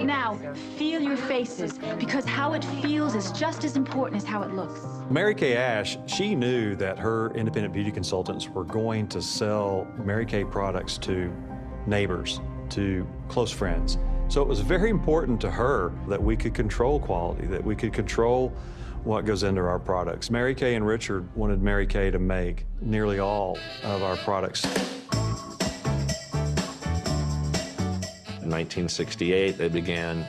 Now, feel your faces, because how it feels is just as important as how it looks. Mary Kay Ash, she knew that her independent beauty consultants were going to sell Mary Kay products to neighbors, to close friends. So it was very important to her that we could control quality, that we could control what goes into our products. Mary Kay and Richard wanted Mary Kay to make nearly all of our products. In 1968, they began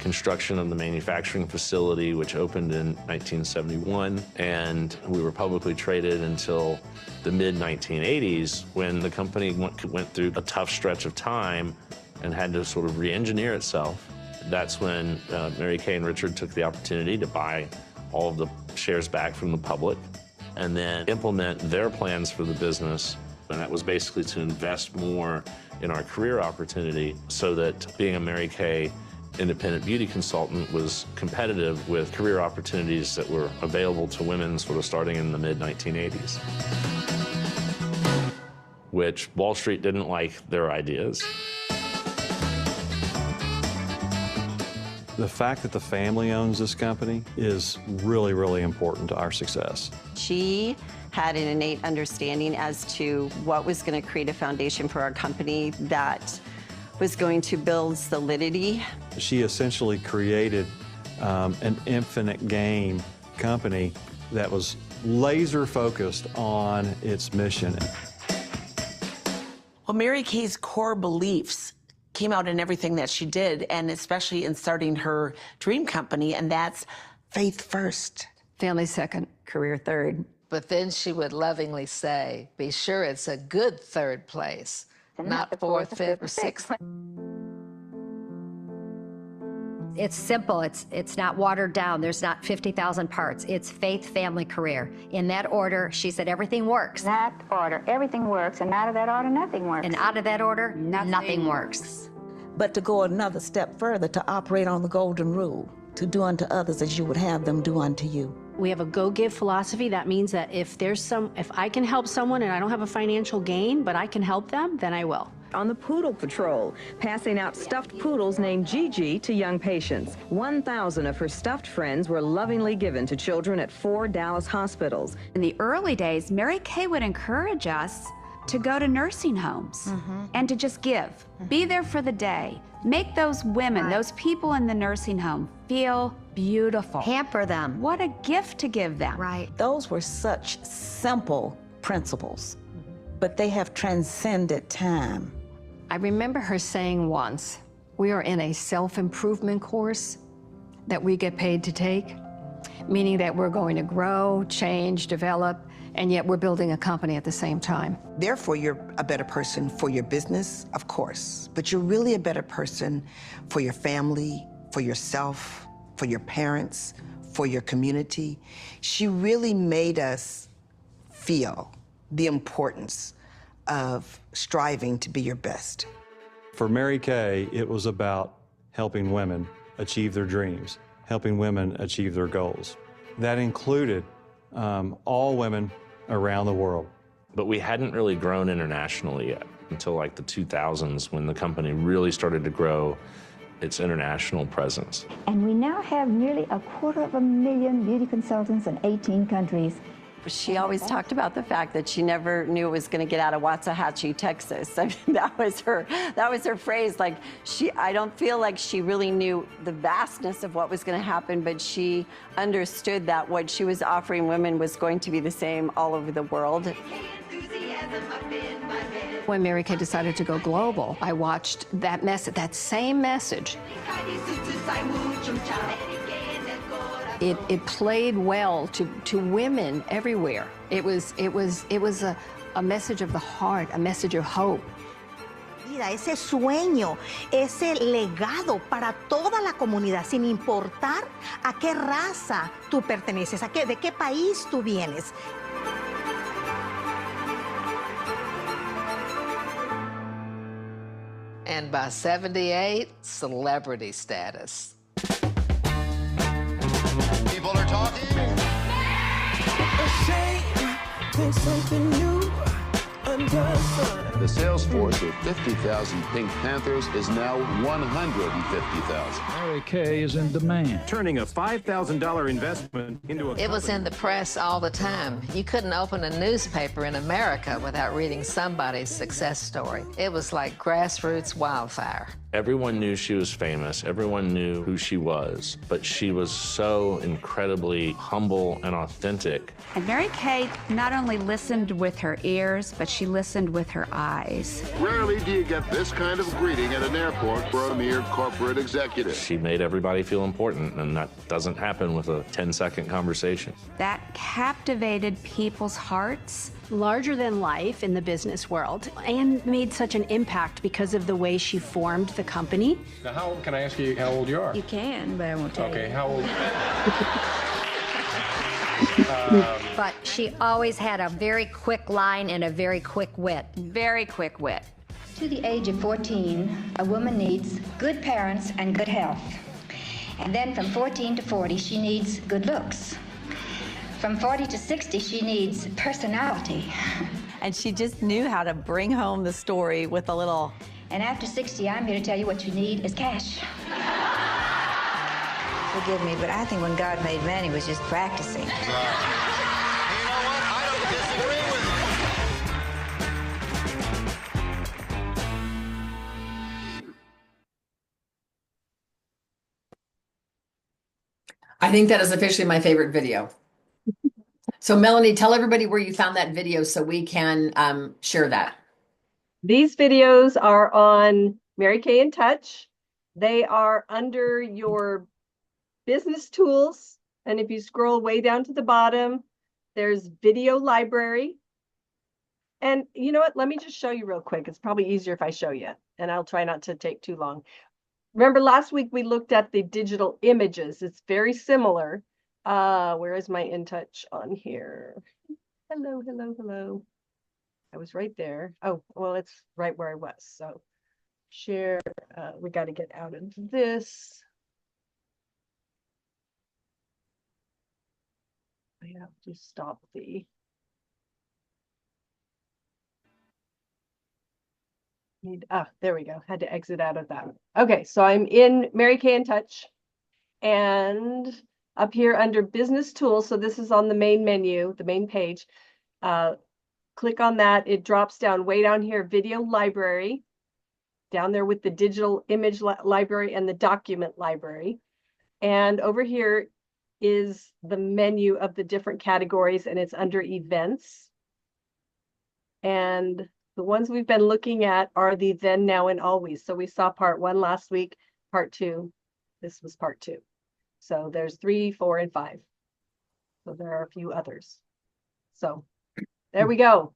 construction of the manufacturing facility, which opened in 1971, and we were publicly traded until the mid-1980s, when the company went through a tough stretch of time and had to sort of re-engineer itself. That's when Mary Kay and Richard took the opportunity to buy all of the shares back from the public and then implement their plans for the business. And that was basically to invest more in our career opportunity so that being a Mary Kay independent beauty consultant was competitive with career opportunities that were available to women sort of starting in the mid-1980s, which Wall Street didn't like their ideas. The fact that the family owns this company is really, really important to our success. She had an innate understanding as to what was going to create a foundation for our company that was going to build solidity. She essentially created an infinite game company that was laser focused on its mission. Well, Mary Kay's core beliefs came out in everything that she did, and especially in starting her dream company, and that's faith first. Family second, career third. But then she would lovingly say, be sure it's a good third place, not fourth, fifth, or sixth. It's simple. It's not watered down. There's not 50,000 parts. It's faith, family, career. In that order, she said everything works. That order, everything works, and out of that order, nothing works. And out of that order, nothing works. But to go another step further, to operate on the golden rule, to do unto others as you would have them do unto you. We have a go-give philosophy. That means that if I can help someone and I don't have a financial gain, but I can help them, then I will. On the Poodle Patrol, passing out stuffed poodles named Gigi to young patients. 1,000 of her stuffed friends were lovingly given to children at 4 Dallas hospitals. In the early days, Mary Kay would encourage us to go to nursing homes and to just give. Be there for the day. Make those women, those people in the nursing home feel beautiful. Pamper them. What a gift to give them. Right. Those were such simple principles, but they have transcended time. I remember her saying once, we are in a self-improvement course that we get paid to take, meaning that we're going to grow, change, develop, and yet we're building a company at the same time. Therefore, you're a better person for your business, of course, but you're really a better person for your family, for yourself, for your parents, for your community. She really made us feel the importance of striving to be your best. For Mary Kay, it was about helping women achieve their dreams, helping women achieve their goals. That included all women around the world. But we hadn't really grown internationally yet until like the 2000s, when the company really started to grow its international presence. And we now have nearly 250,000 beauty consultants in 18 countries. She always talked about the fact that she never knew it was going to get out of Waxahachie, Texas. I mean, that was her phrase. Like, I don't feel like she really knew the vastness of what was going to happen, but she understood that what she was offering women was going to be the same all over the world. When Mary Kay decided to go global, I watched that same message. It played well to women everywhere. It was a message of the heart, a message of hope. Ese sueño, ese legado para toda la comunidad, sin importar a qué raza tú perteneces, de qué país tú vienes. And by 78, celebrity status. People are talking. A shame, there's something new under the sun. The sales force of 50,000 Pink Panthers is now 150,000. Mary Kay is in demand. Turning a $5,000 investment into a It was in the press all the time. You couldn't open a newspaper in America without reading somebody's success story. It was like grassroots wildfire. Everyone knew she was famous. Everyone knew who she was, but she was so incredibly humble and authentic. And Mary Kay not only listened with her ears, but she listened with her eyes. Rarely do you get this kind of greeting at an airport for a mere corporate executive. She made everybody feel important, and that doesn't happen with a 10-second conversation. That captivated people's hearts. Larger than life in the business world, and made such an impact because of the way she formed the company. Now, how old, can I ask you how old you are? You can, but I won't tell you. Okay, how old? But she always had a very quick line and a very quick wit. Very quick wit. To the age of 14, a woman needs good parents and good health. And then from 14 to 40, she needs good looks. From 40 to 60, she needs personality. And she just knew how to bring home the story with a little... And after 60, I'm here to tell you what you need is cash. Forgive me, but I think when God made man, he was just practicing. You know what? I don't disagree with I think that is officially my favorite video. So Melanie, tell everybody where you found that video so we can share that. These videos are on Mary Kay in Touch. They are under your business tools. And if you scroll way down to the bottom, there's video library. And you know what? Let me just show you real quick. It's probably easier if I show you, and I'll try not to take too long. Remember last week we looked at the digital images. It's very similar. Where is my In Touch on here? Hello, hello, hello. I was right there. Oh, well, it's right where I was. So share, we got to get out of this. I have to stop the. There we go. Had to exit out of that. Okay, so I'm in Mary Kay in Touch, and up here under business tools, so this is on the main menu, the main page. Click on that. It drops down way down here, video library, down there with the digital image library and the document library. And over here is the menu of the different categories, and it's under events. And the ones we've been looking at are the then, now, and always. So we saw part 1 last week, part 2. This was part 2. So there's 3, 4, and 5. So there are a few others. So there we go.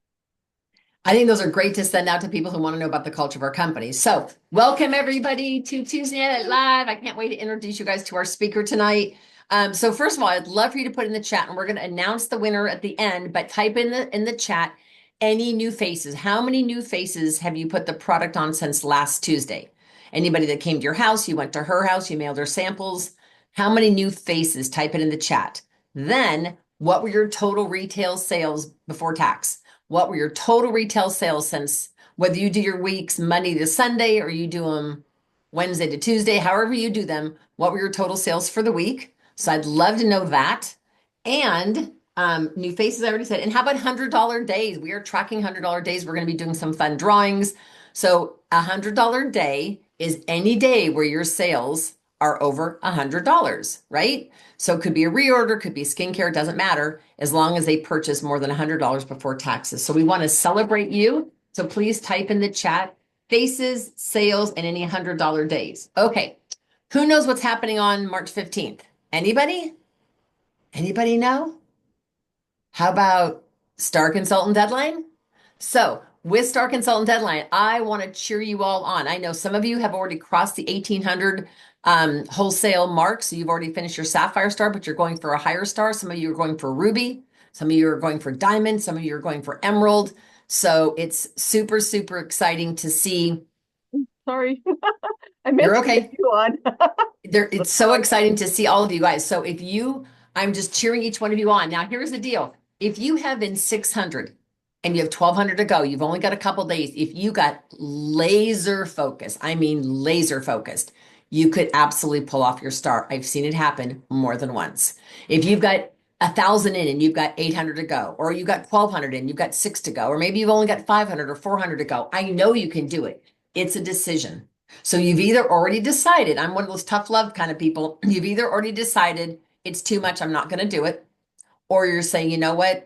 I think those are great to send out to people who want to know about the culture of our company. So welcome everybody to Tuesday Night Live. I can't wait to introduce you guys to our speaker tonight. So first of all, I'd love for you to put in the chat, and we're going to announce the winner at the end, but type in the chat any new faces. How many new faces have you put the product on since last Tuesday? Anybody that came to your house, you went to her house, you mailed her samples. How many new faces? Type it in the chat. Then, what were your total retail sales before tax? What were your total retail sales since, whether you do your weeks Monday to Sunday or you do them Wednesday to Tuesday, however you do them, what were your total sales for the week? So I'd love to know that. And new faces, I already said. And how about $100 days? We are tracking $100 days. We're going to be doing some fun drawings. So $100 day is any day where your sales are over $100, right? So it could be a reorder, could be skincare, doesn't matter, as long as they purchase more than $100 before taxes. So we want to celebrate you. So please type in the chat, faces, sales, and any $100 days. Okay, who knows what's happening on March 15th? Anybody? Anybody know? How about Star Consultant Deadline? So with Star Consultant Deadline, I want to cheer you all on. I know some of you have already crossed the 1,800 wholesale mark. So you've already finished your Sapphire Star, but you're going for a higher star. Some of you are going for Ruby. Some of you are going for Diamond. Some of you are going for Emerald. So it's super, super exciting to see. Sorry. I meant You're to okay. get you on. It's so exciting to see all of you guys. So if you, I'm just cheering each one of you on. Now, here's the deal. If you have been 600 and you have 1,200 to go, you've only got a couple days. If you got laser focused, I mean laser focused, you could absolutely pull off your star. I've seen it happen more than once. If you've got 1,000 in and you've got 800 to go, or you got 1,200 in, you've got 6 to go, or maybe you've only got 500 or 400 to go. I know you can do it. It's a decision. So you've either already decided, I'm one of those tough love kind of people. You've either already decided it's too much, I'm not going to do it, or you're saying, you know what?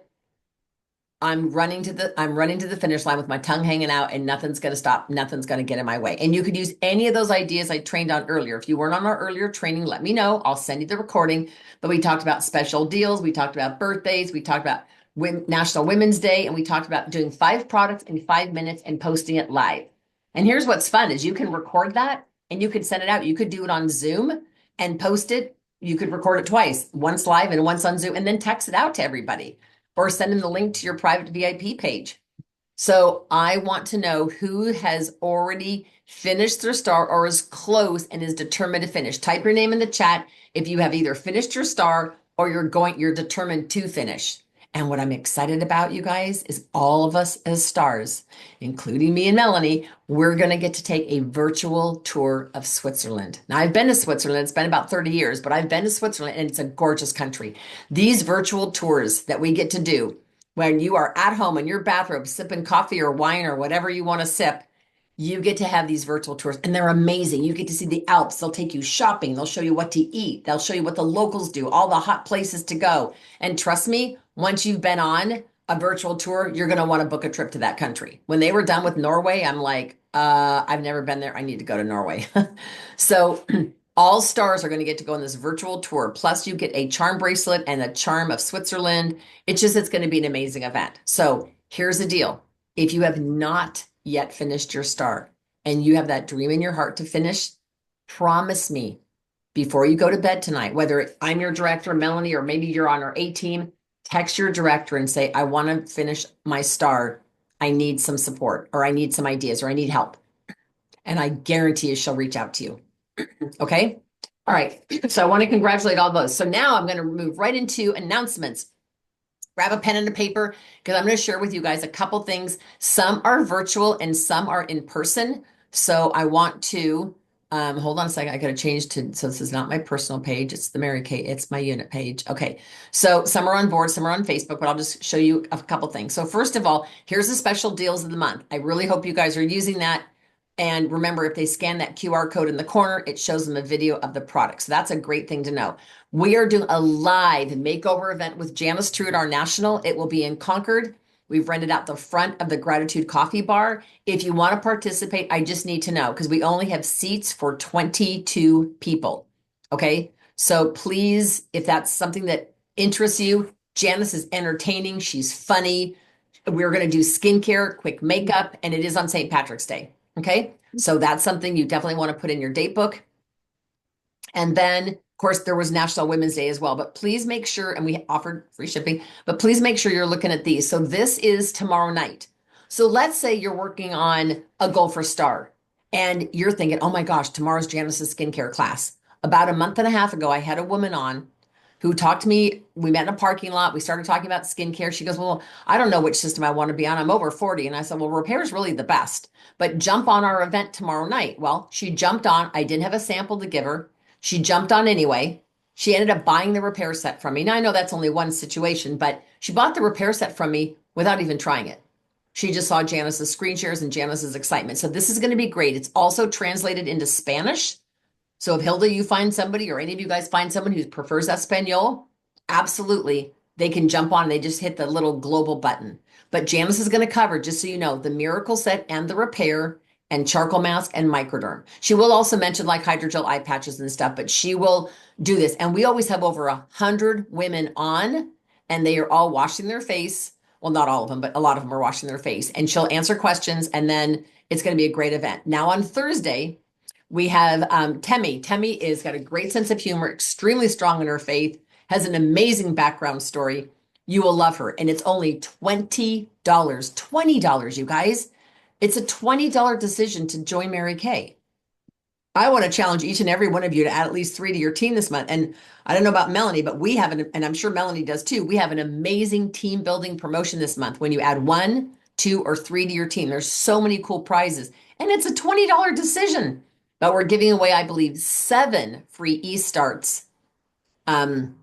I'm running to the finish line with my tongue hanging out, and nothing's going to stop. Nothing's going to get in my way. And you could use any of those ideas I trained on earlier. If you weren't on our earlier training, let me know. I'll send you the recording. But we talked about special deals. We talked about birthdays. We talked about National Women's Day. And we talked about doing 5 products in 5 minutes and posting it live. And here's what's fun is you can record that and you could send it out. You could do it on Zoom and post it. You could record it twice, once live and once on Zoom, and then text it out to everybody, or send them the link to your private VIP page. So I want to know who has already finished their star or is close and is determined to finish. Type your name in the chat if you have either finished your star or you're determined to finish. And what I'm excited about, you guys, is all of us as stars, including me and Melanie, we're going to get to take a virtual tour of Switzerland. Now, I've been to Switzerland. It's been about 30 years, but I've been to Switzerland, and it's a gorgeous country. These virtual tours that we get to do when you are at home in your bathrobe, sipping coffee or wine or whatever you want to sip, you get to have these virtual tours, and they're amazing. You get to see the Alps. They'll take you shopping. They'll show you what to eat. They'll show you what the locals do, all the hot places to go. And trust me, once you've been on a virtual tour, you're going to want to book a trip to that country. When they were done with Norway, I'm like, I've never been there. I need to go to Norway. So all stars are going to get to go on this virtual tour. Plus you get a charm bracelet and a charm of Switzerland. It's going to be an amazing event. So here's the deal. If you have not yet finished your star and you have that dream in your heart to finish, promise me before you go to bed tonight, whether I'm your director, Melanie, or maybe you're on our A team, text your director and say, I want to finish my star. I need some support, or I need some ideas, or I need help. And I guarantee you she'll reach out to you. Okay. All right. So I want to congratulate all those. So now I'm going to move right into announcements. Grab a pen and a paper because I'm going to share with you guys a couple things. Some are virtual and some are in person. So I want to, hold on a second. I got to change so this is not my personal page. It's the Mary Kay. It's my unit page. Okay. So some are on board, some are on Facebook, but I'll just show you a couple things. So first of all, here's the special deals of the month. I really hope you guys are using that. And remember, if they scan that QR code in the corner, it shows them a video of the product. So that's a great thing to know. We are doing a live makeover event with Janice True at our national. It will be in Concord. We've rented out the front of the Gratitude Coffee Bar. If you want to participate, I just need to know because we only have seats for 22 people. Okay. So please, if that's something that interests you, Janice is entertaining. She's funny. We're going to do skincare, quick makeup, and it is on St. Patrick's Day. Okay, so that's something you definitely want to put in your date book. And then, of course, there was National Women's Day as well, but please make sure, and we offered free shipping, but please make sure you're looking at these. So this is tomorrow night. So let's say you're working on a goal for star and you're thinking, oh my gosh, tomorrow's Janice's skincare class. About a month and a half ago, I had a woman on who talked to me. We met in a parking lot. We started talking about skincare. She goes, well, I don't know which system I want to be on. I'm over 40. And I said, well, repair is really the best, but jump on our event tomorrow night. Well, she jumped on. I didn't have a sample to give her. She jumped on anyway. She ended up buying the repair set from me. Now I know that's only one situation, but she bought the repair set from me without even trying it. She just saw Janice's screen shares and Janice's excitement. So this is going to be great. It's also translated into Spanish. So if Hilda, you find somebody, or any of you guys find someone who prefers Espanol, absolutely, they can jump on. They just hit the little global button. But Janice is going to cover, just so you know, the miracle set and the repair and charcoal mask and microderm. She will also mention like hydrogel eye patches and stuff, but she will do this. And we always have over 100 women on, and they are all washing their face. Well, not all of them, but a lot of them are washing their face. And she'll answer questions, and then it's going to be a great event. Now on Thursday, we have Temi. Temi is got a great sense of humor, extremely strong in her faith, has an amazing background story. You will love her. And it's only $20. $20, you guys. It's a $20 decision to join Mary Kay. I want to challenge each and every one of you to add at least 3 to your team this month. And I don't know about Melanie, but we have and I'm sure Melanie does too. We have an amazing team building promotion this month. When you add 1, 2, or 3 to your team, there's so many cool prizes, and it's a $20 decision. But we're giving away, I believe, 7 free e-starts on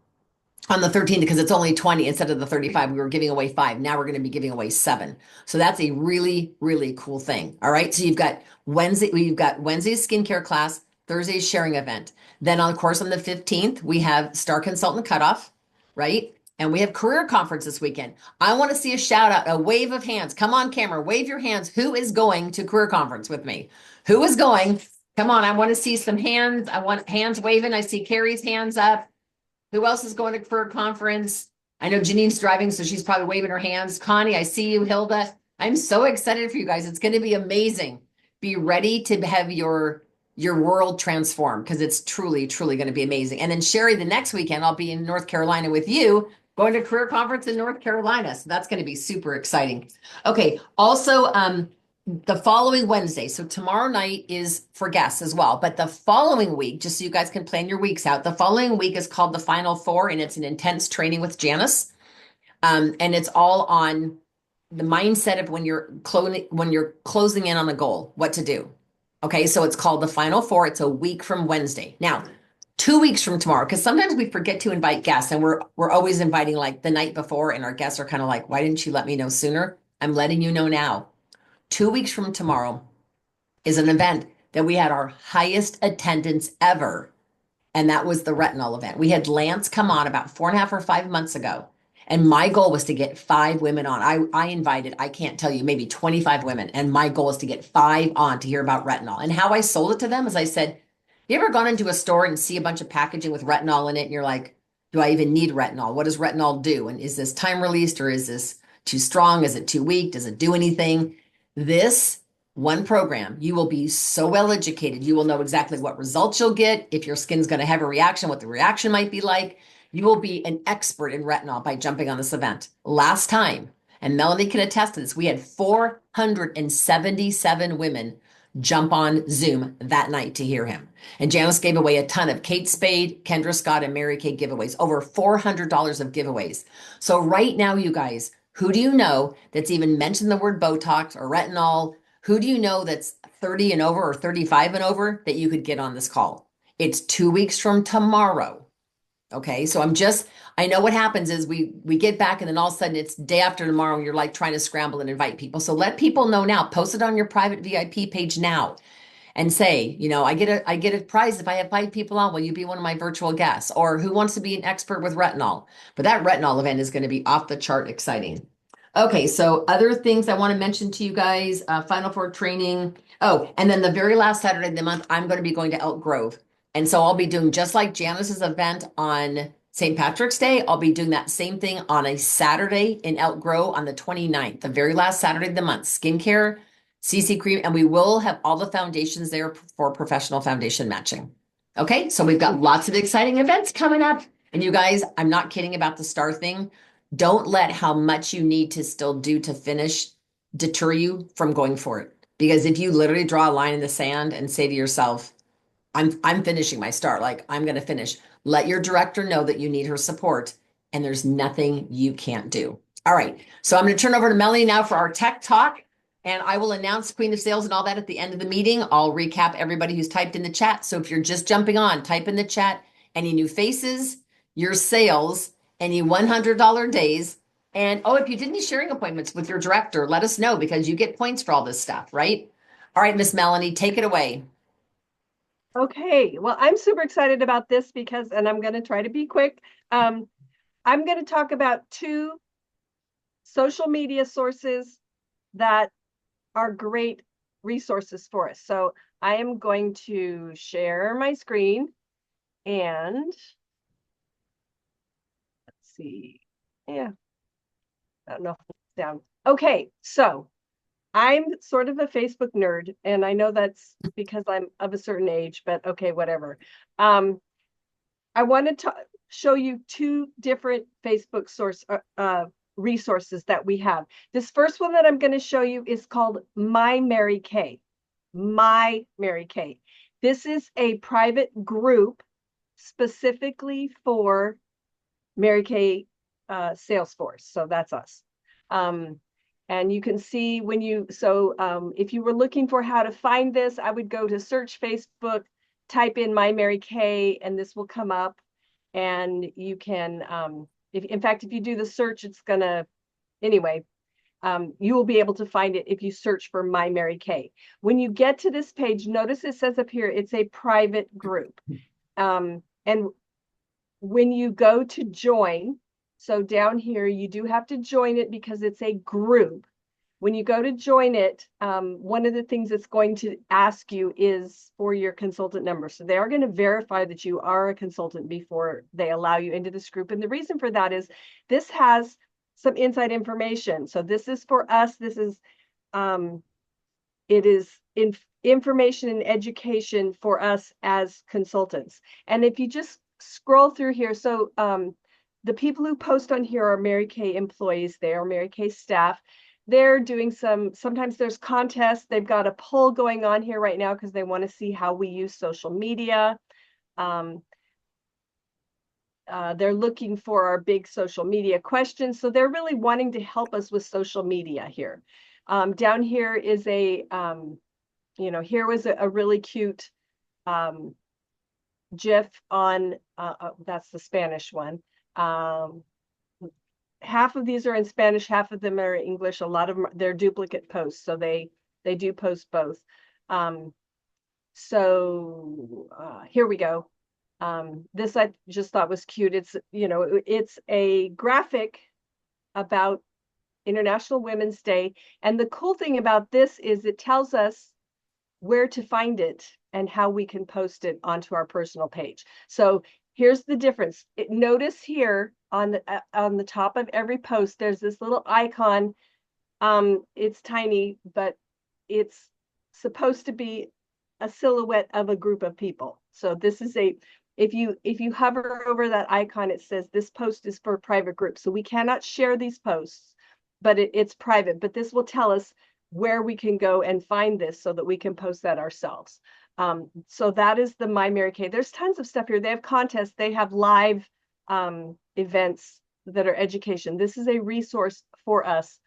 the 13th, because it's only 20 instead of the 35. We were giving away 5. Now we're going to be giving away 7. So that's a really, really cool thing. All right. So you've got Wednesday's skincare class, Thursday's sharing event. Then of course, on the 15th, we have Star Consultant Cutoff, right? And we have career conference this weekend. I want to see a shout out, a wave of hands. Come on, camera, wave your hands. Who is going to career conference with me? Who is going? Come on. I want to see some hands. I want hands waving. I see Carrie's hands up. Who else is going to career conference? I know Janine's driving, so she's probably waving her hands. Connie, I see you. Hilda, I'm so excited for you guys. It's going to be amazing. Be ready to have your world transformed, because it's truly, truly going to be amazing. And then Sherry, the next weekend, I'll be in North Carolina with you, going to career conference in North Carolina. So that's going to be super exciting. Okay. Also, the following Wednesday, so tomorrow night is for guests as well, but the following week, just so you guys can plan your weeks out, the following week is called the Final Four, and it's an intense training with Janice. And it's all on the mindset of when you're closing in on the goal, what to do. Okay, so it's called the Final Four. It's a week from Wednesday. Now, 2 weeks from tomorrow, because sometimes we forget to invite guests, and we're always inviting like the night before, and our guests are kind of like, why didn't you let me know sooner? I'm letting you know now. 2 weeks from tomorrow is an event that we had our highest attendance ever. And that was the retinol event. We had Lance come on about 4.5 or 5 months ago. And my goal was to get 5 women on. I invited, I can't tell you, maybe 25 women. And my goal is to get 5 on to hear about retinol. And how I sold it to them is I said, you ever gone into a store and see a bunch of packaging with retinol in it? And you're like, do I even need retinol? What does retinol do? And is this time released, or is this too strong? Is it too weak? Does it do anything? This one program, you will be so well educated. You will know exactly what results you'll get. If your skin's going to have a reaction, what the reaction might be like. You will be an expert in retinol by jumping on this event. Last time, and Melanie can attest to this, we had 477 women jump on Zoom that night to hear him. And Janice gave away a ton of Kate Spade, Kendra Scott, and Mary Kay giveaways, over $400 of giveaways. So right now, you guys, who do you know that's even mentioned the word Botox or retinol? Who do you know that's 30 and over or 35 and over that you could get on this call? It's 2 weeks from tomorrow. Okay, so I know what happens is we get back, and then all of a sudden it's day after tomorrow, and you're like trying to scramble and invite people. So let people know now. Post it on your private VIP page now, and say, I get a prize if I have 5 people on. Will you be one of my virtual guests? Or who wants to be an expert with retinol? But that retinol event is going to be off the chart exciting. Okay, so other things I want to mention to you guys, Final Four training. Oh, and then the very last Saturday of the month, I'm going to be going to Elk Grove. And so I'll be doing just like Janice's event on St. Patrick's Day. I'll be doing that same thing on a Saturday in Elk Grove on the 29th, the very last Saturday of the month. Skincare, CC cream, and we will have all the foundations there for professional foundation matching. Okay, so we've got lots of exciting events coming up. And you guys, I'm not kidding about the star thing. Don't let how much you need to still do to finish deter you from going for it. Because if you literally draw a line in the sand and say to yourself, I'm finishing my star, like I'm going to finish, let your director know that you need her support, and there's nothing you can't do. All right. So I'm going to turn over to Melanie now for our tech talk, and I will announce Queen of Sales and all that at the end of the meeting. I'll recap everybody who's typed in the chat. So if you're just jumping on, type in the chat any new faces, your sales, any $100 days. And if you did any sharing appointments with your director, let us know, because you get points for all this stuff, right? All right, Miss Melanie, take it away. Okay, well, I'm super excited about this because, and I'm going to try to be quick. I'm going to talk about 2 social media sources that are great resources for us. So I am going to share my screen, and let's see. Yeah, I don't know if it's down. Okay, so I'm sort of a Facebook nerd, and I know that's because I'm of a certain age, but okay, whatever. I wanted to show you 2 different Facebook resources that we have. This first one that I'm going to show you is called My Mary Kay. My Mary Kay. This is a private group specifically for Mary Kay Salesforce. So that's us. And you can see when you, if you were looking for how to find this, I would go to search Facebook, type in My Mary Kay, and this will come up. And you can, in fact, if you do the search, it's gonna, anyway, you will be able to find it if you search for My Mary Kay. When you get to this page, notice it says up here, it's a private group. And when you go to join, so down here, you do have to join it because it's a group. When you go to join it, one of the things it's going to ask you is for your consultant number. So they are going to verify that you are a consultant before they allow you into this group. And the reason for that is this has some inside information. So this is for us. This is, it is information and education for us as consultants. And if you just scroll through here, so the people who post on here are Mary Kay employees. They are Mary Kay staff. They're doing sometimes there's contests. They've got a poll going on here right now because they want to see how we use social media. They're looking for our big social media questions. So they're really wanting to help us with social media here. Down here is a, here was a really cute GIF on, that's the Spanish one. Half of these are in Spanish, half of them are in English. A lot of them, they're duplicate posts, so they do post both. Here we go. This I just thought was cute. It's, it's a graphic about International Women's Day. And the cool thing about this is it tells us where to find it and how we can post it onto our personal page. So here's the difference. Notice here on the top of every post, there's this little icon. It's tiny, but it's supposed to be a silhouette of a group of people. So this is if you hover over that icon, it says this post is for a private group. So we cannot share these posts, but it's private. But this will tell us where we can go and find this so that we can post that ourselves. So that is the My Mary Kay. There's tons of stuff here. They have contests. They have live events that are education. This is a resource for us.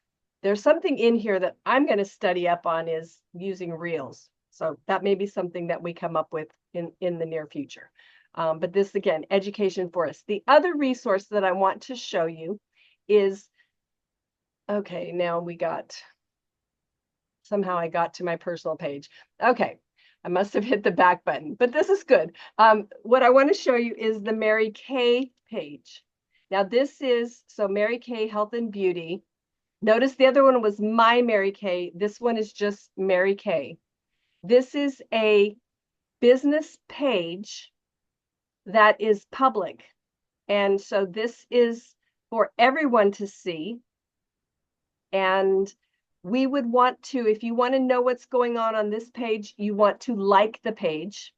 There's something in here that I'm going to study up on is using reels. So that may be something that we come up with in the near future. But this, again, education for us. The other resource that I want to show you is, okay, now somehow I got to my personal page. Okay, I must have hit the back button, but this is good. What I want to show you is the Mary Kay page. Now this is, so Mary Kay Health and Beauty. Notice the other one was My Mary Kay. This one is just Mary Kay. This is a business page that is public. And so this is for everyone to see. And we would want to, if you want to know what's going on this page, you want to like the page.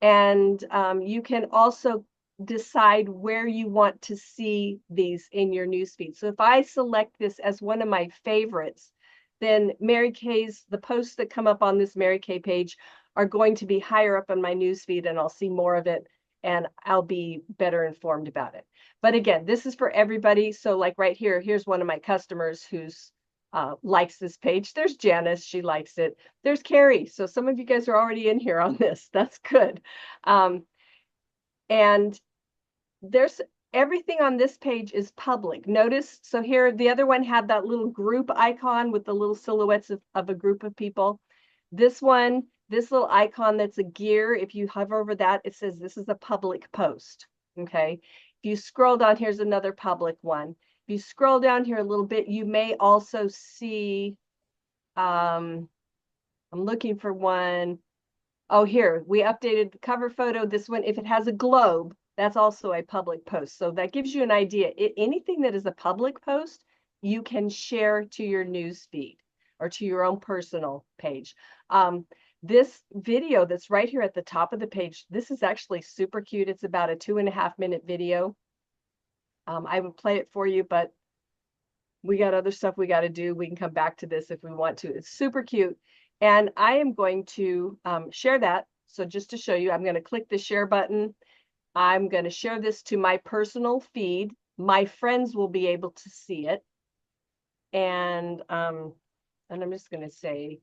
And you can also decide where you want to see these in your newsfeed. So if I select this as one of my favorites, then Mary Kay's, the posts that come up on this Mary Kay page are going to be higher up on my newsfeed, and I'll see more of it and I'll be better informed about it. But again, this is for everybody. So like right here, here's one of my customers who's likes this page. There's Janice, she likes it. There's Carrie. So some of you guys are already in here on this. That's good. And there's everything on this page is public. Notice, so here, the other one had that little group icon with the little silhouettes of a group of people. This one, this little icon that's a gear, if you hover over that, it says this is a public post, okay? If you scroll down, here's another public one. If you scroll down here a little bit, you may also see, I'm looking for one. Oh, here, we updated the cover photo. This one, if it has a globe, that's also a public post. So that gives you an idea. Anything that is a public post, you can share to your news feed or to your own personal page. This video that's right here at the top of the page, this is actually super cute. It's about a 2.5-minute video. I would play it for you, but we got other stuff we got to do. We can come back to this if we want to. It's super cute. And I am going to share that So just to show you, I'm going to click the share button. I'm going to share this to my personal feed. My friends will be able to see it. And I'm just going to say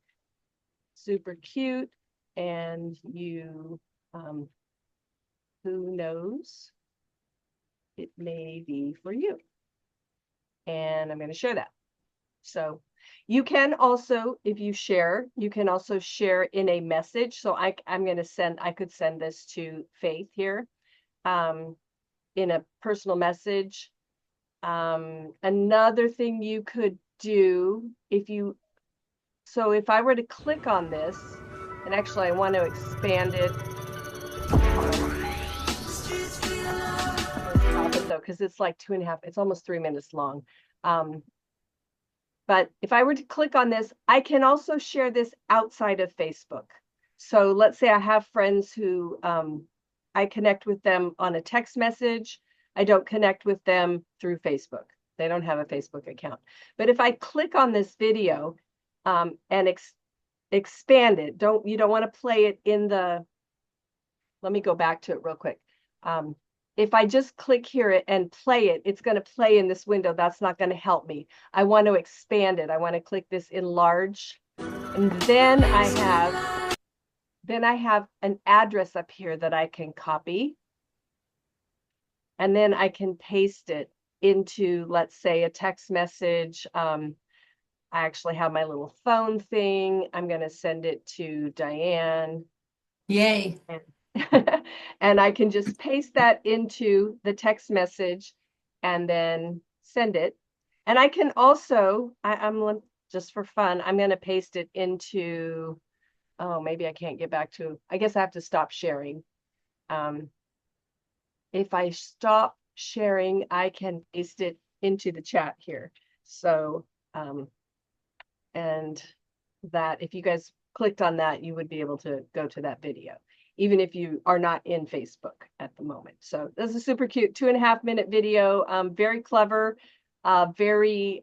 super cute, and you, who knows, it may be for you. And I'm going to share that. So you can also, if you share, you can also share in a message. So I could send this to Faith here in a personal message. Another thing you could do so if I were to click on this, and actually I want to expand it. Stop it though, because it's like 2.5, it's almost 3 minutes long. But if I were to click on this, I can also share this outside of Facebook. So let's say I have friends who I connect with them on a text message. I don't connect with them through Facebook. They don't have a Facebook account. But if I click on this video and expand it, you don't want to play it in the, let me go back to it real quick. If I just click here and play it, it's going to play in this window. That's not going to help me. I want to expand it. I want to click this enlarge. And then I have an address up here that I can copy. And then I can paste it into, let's say, a text message. I actually have my little phone thing. I'm going to send it to Diane. Yay. And I can just paste that into the text message and then send it. And I can also, I'm just for fun, I'm going to paste it into, oh, maybe I can't get back to, I guess I have to stop sharing. If I stop sharing, I can paste it into the chat here. So, and that, if you guys clicked on that, you would be able to go to that video, even if you are not in Facebook at the moment. So this is a super cute 2.5-minute video, very clever, very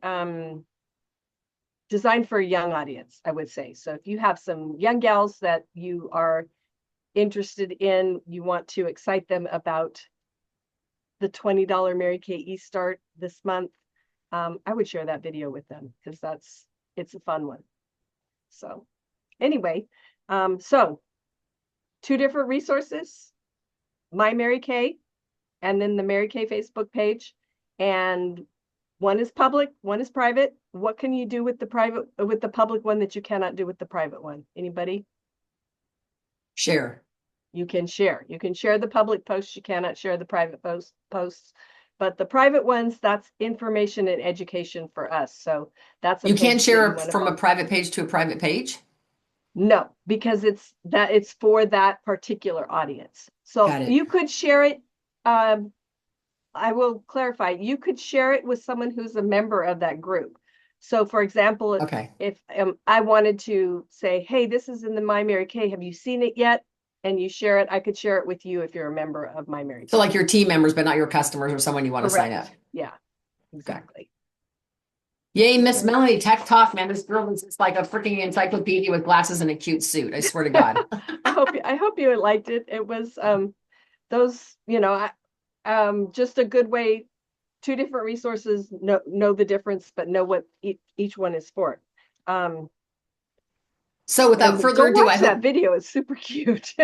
designed for a young audience, I would say. So if you have some young gals that you are interested in, you want to excite them about the $20 Mary Kay e-start this month, I would share that video with them because it's a fun one. So anyway, so 2 different resources, My Mary Kay, and then the Mary Kay Facebook page. And one is public, one is private. What can you do with the public one that you cannot do with the private one? Anybody? Share. You can share. You can share the public posts. You cannot share the private posts. But the privite ones, that's information and education for us. So that's you can't share from a private page to a private page? No, because it's for that particular audience. So you could share it. I will clarify. You could share it with someone who's a member of that group. So, for example, if I wanted to say, "Hey, this is in the My Mary Kay. Have you seen it yet?" and you share it, I could share it with you if you're a member of My Mary Kay. So, like your team members, but not your customers or someone you want to sign up. Yeah, exactly. Yay, Miss Melanie, tech talk, man. This girl is just like a freaking encyclopedia with glasses and a cute suit. I swear to God. I hope you liked it. It was those, just a good way. 2 different resources, know the difference, but know what each one is for. So without further ado, I hope that video is super cute.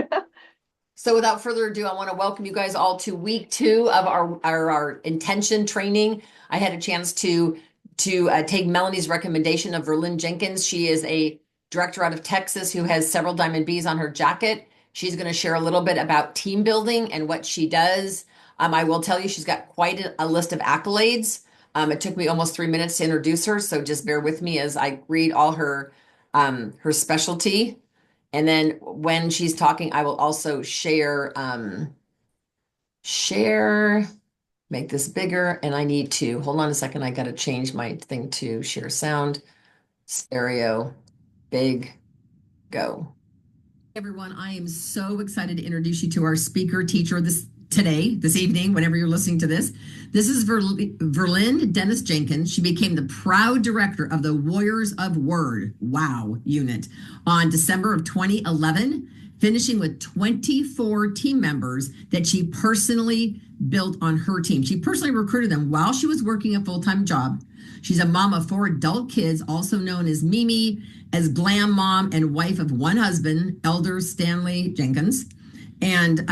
So without further ado, I want to welcome you guys all to week 2 of our intention training. I had a chance to take Melanie's recommendation of Verlyn Jenkins. She is a director out of Texas who has several diamond bees on her jacket. She's going to share a little bit about team building and what she does. I will tell you, she's got quite a list of accolades. It took me almost 3 minutes to introduce her, so just bear with me as I read all her specialty. And then when she's talking, I will also share, make this bigger. And I need to, hold on a second. I got to change my thing to share sound, stereo, big, go. Everyone, I am so excited to introduce you to our speaker teacher this evening, whenever you're listening to this. This is Verlyn Dennis Jenkins. She became the proud director of the Warriors of Word, WOW unit on December of 2011. finishing with 24 team members that she personally built on her team. She personally recruited them while she was working a full-time job. She's a mom of 4 adult kids, also known as Mimi, as glam mom and wife of one husband, Elder Stanley Jenkins. And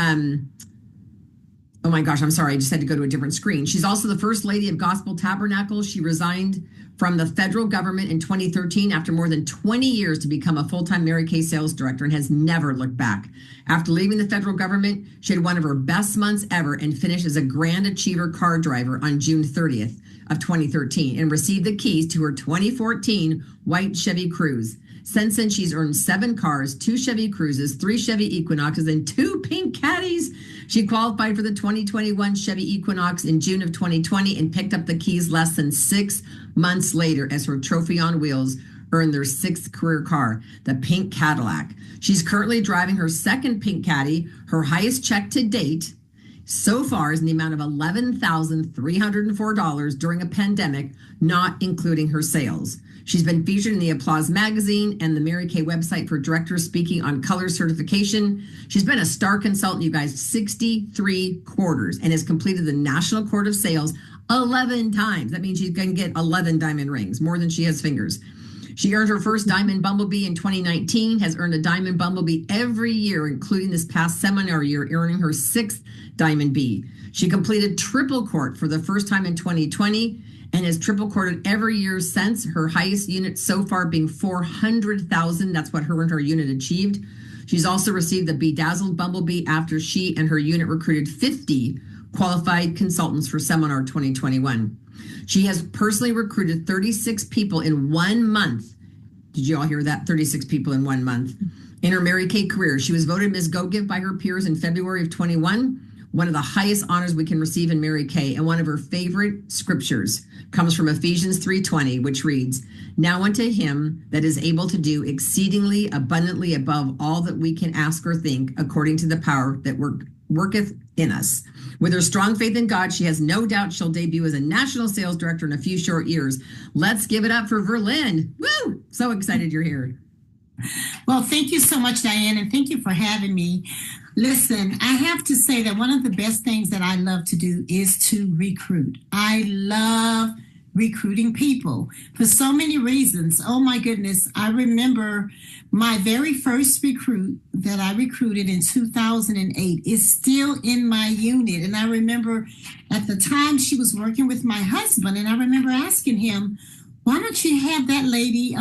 oh my gosh, I'm sorry, I just had to go to a different screen. She's also the first lady of Gospel Tabernacle. She resigned from the federal government in 2013 after more than 20 years to become a full-time Mary Kay sales director and has never looked back. After leaving the federal government, she had one of her best months ever and finished as a Grand Achiever car driver on June 30th of 2013 and received the keys to her 2014 white Chevy Cruze. Since then, she's earned 7 cars, 2 Chevy Cruzes, 3 Chevy Equinoxes, and 2 pink caddies. She qualified for the 2021 Chevy Equinox in June of 2020 and picked up the keys less than 6 months later as her trophy on wheels earned their 6th career car, the pink Cadillac. She's currently driving her 2nd pink caddy. Her highest check to date so far is in the amount of $11,304 during a pandemic, not including her sales. She's been featured in the Applause magazine and the Mary Kay website for directors speaking on color certification. She's been a star consultant, you guys, 63 quarters and has completed the National Court of Sales 11 times. That means she's going to get 11 diamond rings, more than she has fingers. She earned her first Diamond Bumblebee in 2019, has earned a Diamond Bumblebee every year, including this past seminar year, earning her 6th Diamond Bee. She completed triple court for the first time in 2020 and has triple courted every year since, her highest unit so far being 400,000. That's what her and her unit achieved. She's also received the Bedazzled Bumblebee after she and her unit recruited 50 qualified consultants for Seminar 2021. She has personally recruited 36 people in 1 month. Did you all hear that? 36 people in 1 month. In her Mary Kay career, she was voted Ms. Go Give by her peers in February of 21, one of the highest honors we can receive in Mary Kay, and one of her favorite scriptures comes from Ephesians 3:20, which reads, "Now unto him that is able to do exceedingly abundantly above all that we can ask or think, according to the power that worketh in us." With her strong faith in God, she has no doubt she'll debut as a national sales director in a few short years. Let's give it up for Verlyn. Woo! So excited you're here. Well, thank you so much, Diane, and thank you for having me. Listen, I have to say that one of the best things that I love to do is to recruit. I love recruiting people for so many reasons. Oh my goodness. I remember my very first recruit that I recruited in 2008 is still in my unit. And I remember at the time she was working with my husband, and I remember asking him, why don't you have that lady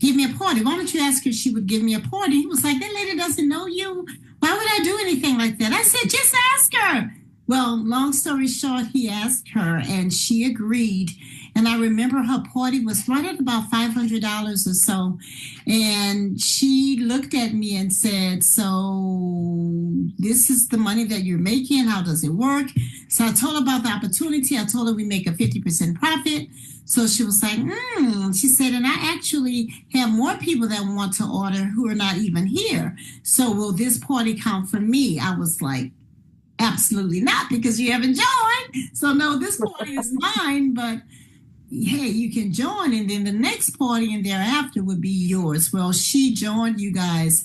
give me a party? Why don't you ask her if she would give me a party? He was like, that lady doesn't know you. Why would I do anything like that? I said, just ask her. Well, long story short, he asked her and she agreed. And I remember her party was right at about $500 or so. And she looked at me and said, so this is the money that you're making. How does it work? So I told her about the opportunity. I told her we make a 50% profit. So she was like, she said, and I actually have more people that want to order who are not even here. So will this party count for me? I was like, absolutely not, because you haven't joined. So no, this party is mine, but hey, you can join. And then the next party and thereafter would be yours. Well, she joined, you guys.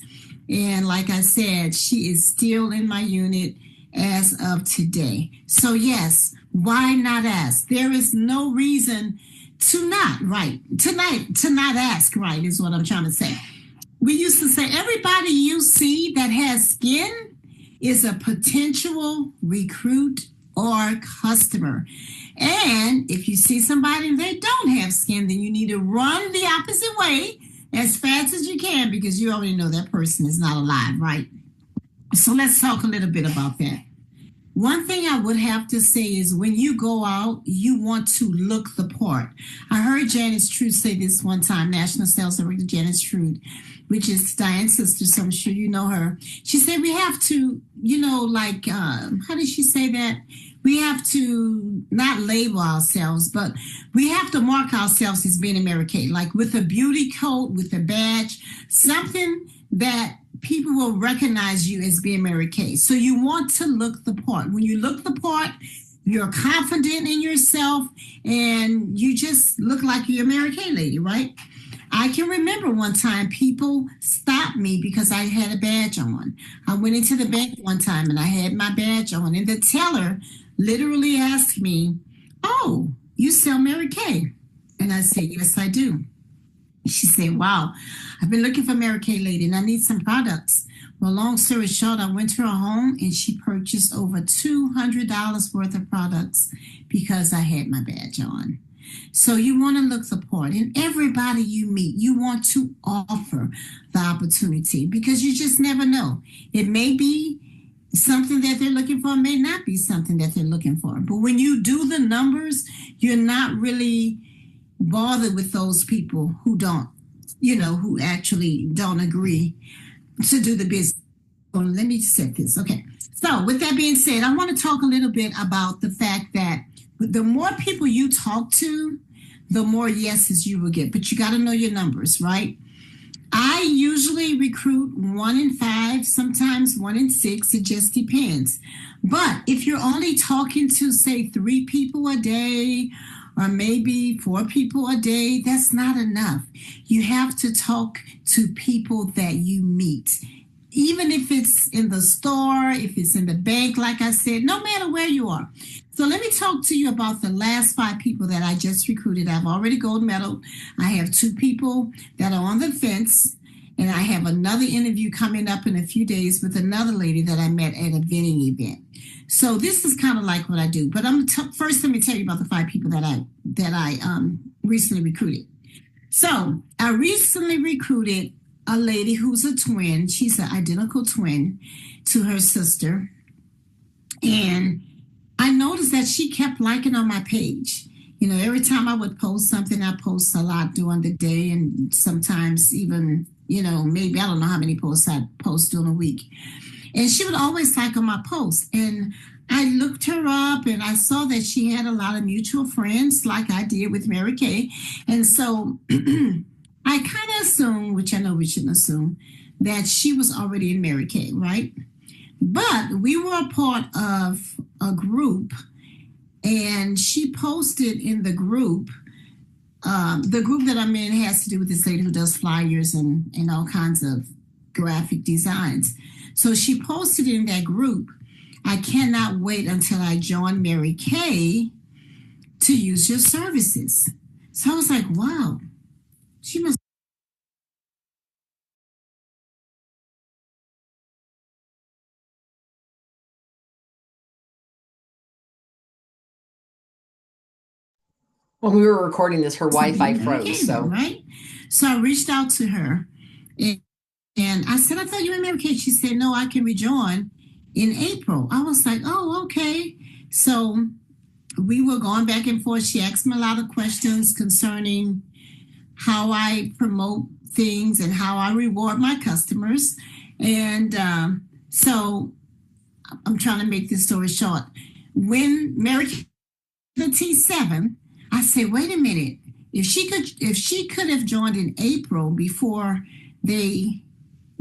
And like I said, she is still in my unit as of today. So yes, why not ask? There is no reason to not, right? To not ask, right, is what I'm trying to say. We used to say everybody you see that has skin is a potential recruit or customer. And if you see somebody and they don't have skin, then you need to run the opposite way as fast as you can, because you already know that person is not alive, right? So let's talk a little bit about that. One thing I would have to say is when you go out, you want to look the part. I heard Janice Trude say this one time, National Sales Director Janice Trude, which is Diane's sister, so I'm sure you know her. She said we have to, how did she say that? We have to not label ourselves, but we have to mark ourselves as being a Mary Kay, like with a beauty coat, with a badge, something that people will recognize you as being Mary Kay. So you want to look the part. When you look the part, you're confident in yourself and you just look like you're a Mary Kay lady, right? I can remember one time people stopped me because I had a badge on. I went into the bank one time and I had my badge on, and the teller literally asked me, "Oh, you sell Mary Kay?" And I said, "Yes, I do." She said, "Wow, I've been looking for Mary Kay lady and I need some products." Well, long story short, I went to her home and she purchased over $200 worth of products because I had my badge on. So you want to look the part, and everybody you meet, you want to offer the opportunity because you just never know. It may be something that they're looking for, may not be something that they're looking for. But when you do the numbers, you're not really bothered with those people who don't, who actually don't agree to do the business. Well, let me set this. Okay. So with that being said, I want to talk a little bit about the fact that the more people you talk to, the more yeses you will get. But you got to know your numbers, right? I usually recruit 1 in 5, sometimes 1 in 6. It just depends. But if you're only talking to, say, 3 people a day, or maybe 4 people a day, that's not enough. You have to talk to people that you meet. Even if it's in the store, if it's in the bank, like I said, no matter where you are. So let me talk to you about the last 5 people that I just recruited. I've already gold medal. I have 2 people that are on the fence, and I have another interview coming up in a few days with another lady that I met at a vending event. So this is kind of like what I do. But first, let me tell you about the 5 people that I recently recruited. So I recently recruited a lady who's a twin. She's an identical twin to her sister. And I noticed that she kept liking on my page. Every time I would post something, I post a lot during the day, and sometimes even, maybe I don't know how many posts I post during a week. And she would always like on my posts. And I looked her up and I saw that she had a lot of mutual friends like I did with Mary Kay. And so I kind of assumed, which I know we shouldn't assume, that she was already in Mary Kay, right? But we were a part of a group, and she posted in the group that I'm in has to do with this lady who does flyers and all kinds of graphic designs. So she posted in that group, "I cannot wait until I join Mary Kay to use your services." So I was like, wow, she must. When we were recording this, her Wi-Fi froze. So right. So I reached out to her and I said, "I thought you were in Mary Kay." She said, "No, I can rejoin in April." I was like, "Oh, okay." So we were going back and forth. She asked me a lot of questions concerning how I promote things and how I reward my customers. And so I'm trying to make this story short. When Mary Kay the T7, I said, wait a minute. If she could have joined in April before they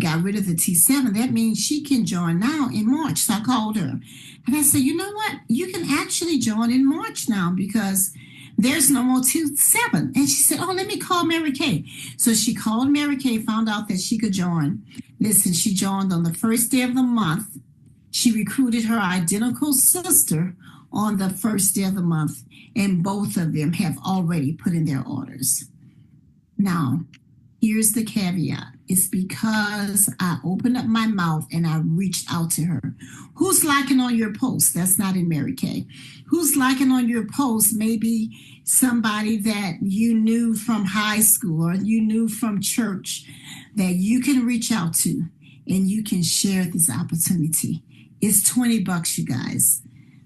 got rid of the T7, that means she can join now in March. So I called her and I said, "You know what? You can actually join in March now because there's no more T7. And she said, "Oh, let me call Mary Kay." So she called Mary Kay, found out that she could join. Listen, she joined on the first day of the month. She recruited her identical sister on the first day of the month, and both of them have already put in their orders. Now, here's the caveat. It's because I opened up my mouth and I reached out to her. Who's liking on your post? That's not in Mary Kay. Who's liking on your post? Maybe somebody that you knew from high school or you knew from church that you can reach out to and you can share this opportunity. It's $20, you guys.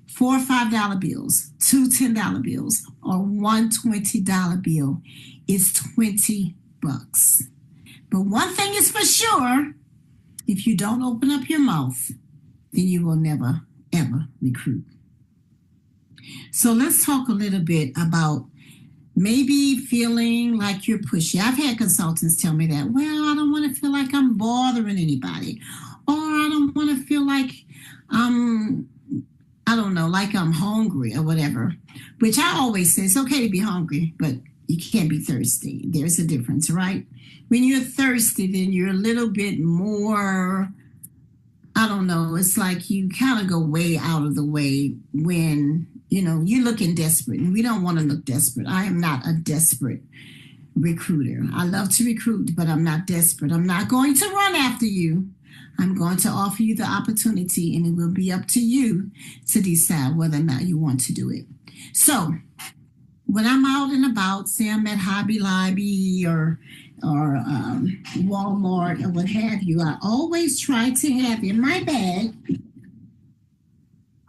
4 $5 bills, 2 $10 bills, or 1 $20 bill is $20. But one thing is for sure, if you don't open up your mouth, then you will never, ever recruit. So let's talk a little bit about maybe feeling like you're pushy. I've had consultants tell me that, well, I don't want to feel like I'm bothering anybody, or I don't want to feel like like I'm hungry or whatever, which I always say it's okay to be hungry, but You can't be thirsty. There's a difference, right? When you're thirsty, then you're a little bit more, I don't know, it's like you kind of go way out of the way when, you're looking desperate. And we don't want to look desperate. I am not a desperate recruiter. I love to recruit, but I'm not desperate. I'm not going to run after you. I'm going to offer you the opportunity, and it will be up to you to decide whether or not you want to do it. So when I'm out and about, say I'm at Hobby Lobby or Walmart or what have you, I always try to have in my bag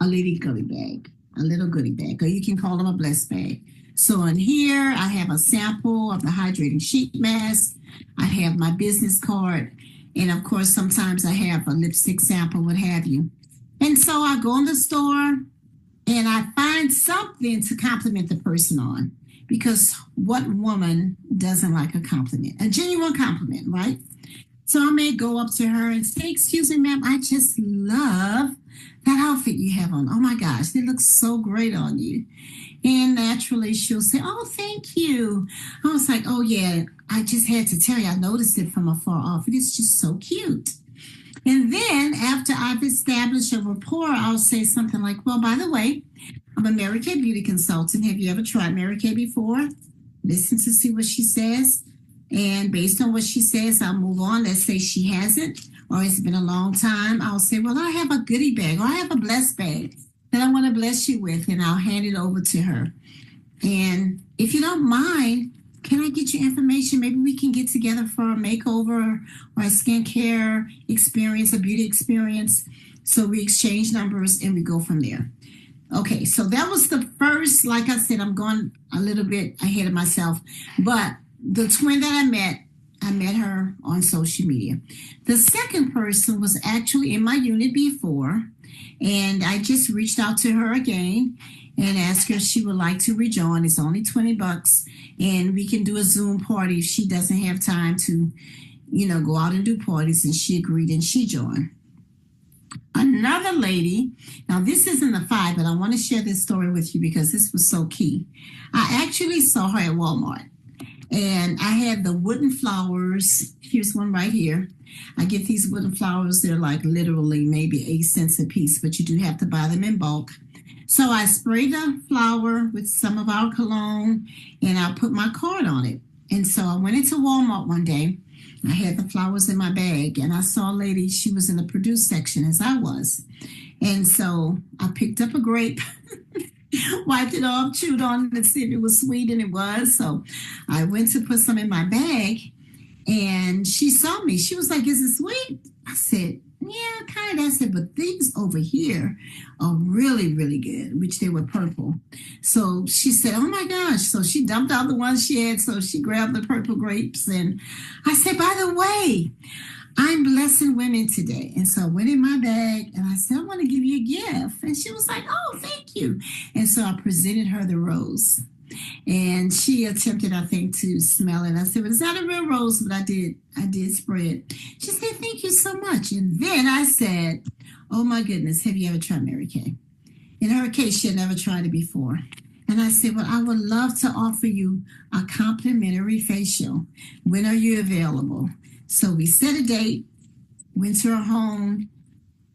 a little goodie bag, or you can call them a blessed bag. So in here, I have a sample of the hydrating sheet mask. I have my business card. And of course, sometimes I have a lipstick sample, what have you. And so I go in the store and I find something to compliment the person on. Because what woman doesn't like a compliment? A genuine compliment, right? So I may go up to her and say, excuse me, ma'am, I just love that outfit you have on. Oh my gosh, it looks so great on you. And naturally she'll say, oh, thank you. I was like, oh yeah, I just had to tell you, I noticed it from afar off. It is just so cute. And then after I've established a rapport, I'll say something like, well, by the way, I'm a Mary Kay beauty consultant. Have you ever tried Mary Kay before? Listen to see what she says. And based on what she says, I'll move on. Let's say she hasn't, or it's been a long time. I'll say, well, I have a goodie bag, or I have a blessed bag that I want to bless you with, and I'll hand it over to her. And if you don't mind, can I get your information? Maybe we can get together for a makeover or a skincare experience, a beauty experience. So we exchange numbers and we go from there. Okay, so that was the first, like I said, I'm going a little bit ahead of myself, but the twin that I met her on social media. The second person was actually in my unit before, and I just reached out to her again and asked her if she would like to rejoin. It's only $20, and we can do a Zoom party if she doesn't have time to, go out and do parties, and she agreed and she joined. Another lady, now this isn't a 5, but I want to share this story with you because this was so key. I actually saw her at Walmart, and I had the wooden flowers. Here's one right here. I get these wooden flowers. They're like literally maybe 8 cents a piece, but you do have to buy them in bulk. So I sprayed the flower with some of our cologne, and I put my card on it. And so I went into Walmart one day. I had the flowers in my bag, and I saw a lady. She was in the produce section as I was. And so I picked up a grape, wiped it off, chewed on it to see if it was sweet, and it was. So I went to put some in my bag, and she saw me. She was like, is it sweet? I said, yeah, kind of. I said, but these over here are really, really good, which they were purple. So she said, oh my gosh. So she dumped out the ones she had. So she grabbed the purple grapes. And I said, by the way, I'm blessing women today. And so I went in my bag and I said, I want to give you a gift. And she was like, oh, thank you. And so I presented her the rose. And she attempted, I think, to smell it. I said, well, it's not a real rose, but I did spray it. She said, thank you so much. And then I said, oh my goodness, have you ever tried Mary Kay? In her case, she had never tried it before. And I said, well, I would love to offer you a complimentary facial. When are you available? So we set a date, went to her home,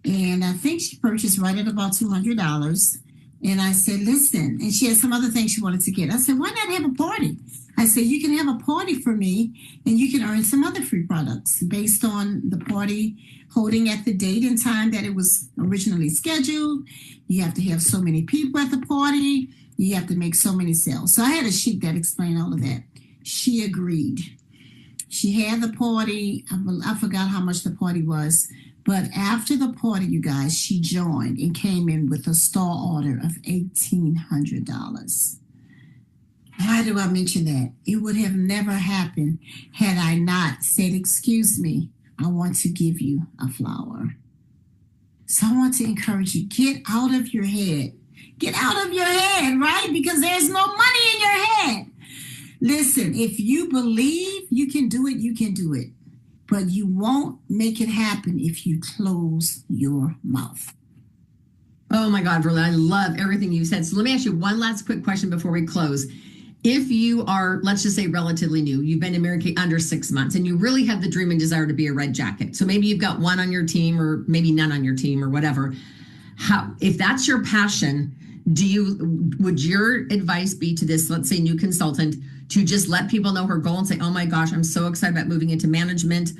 and I think she purchased right at about $200. And I said, listen, and she had some other things she wanted to get. I said, why not have a party? I said, you can have a party for me and you can earn some other free products based on the party holding at the date and time that it was originally scheduled. You have to have so many people at the party. You have to make so many sales. So I had a sheet that explained all of that. She agreed. She had the party. I forgot how much the party was. But after the party, you guys, she joined and came in with a store order of $1,800. Why do I mention that? It would have never happened had I not said, excuse me, I want to give you a flower. So I want to encourage you, get out of your head. Get out of your head, right? Because there's no money in your head. Listen, if you believe you can do it, you can do it. But you won't make it happen if you close your mouth. Oh my God, Verlyn, I love everything you said. So let me ask you one last quick question before we close. if you are, let's just say relatively new, you've been in Mary Kay under 6 months and you really have the dream and desire to be a red jacket. So maybe you've got one on your team or maybe none on your team or whatever. If that's your passion, would your advice be to this, let's say new consultant, to just let people know her goal and say, oh my gosh, I'm so excited about moving into management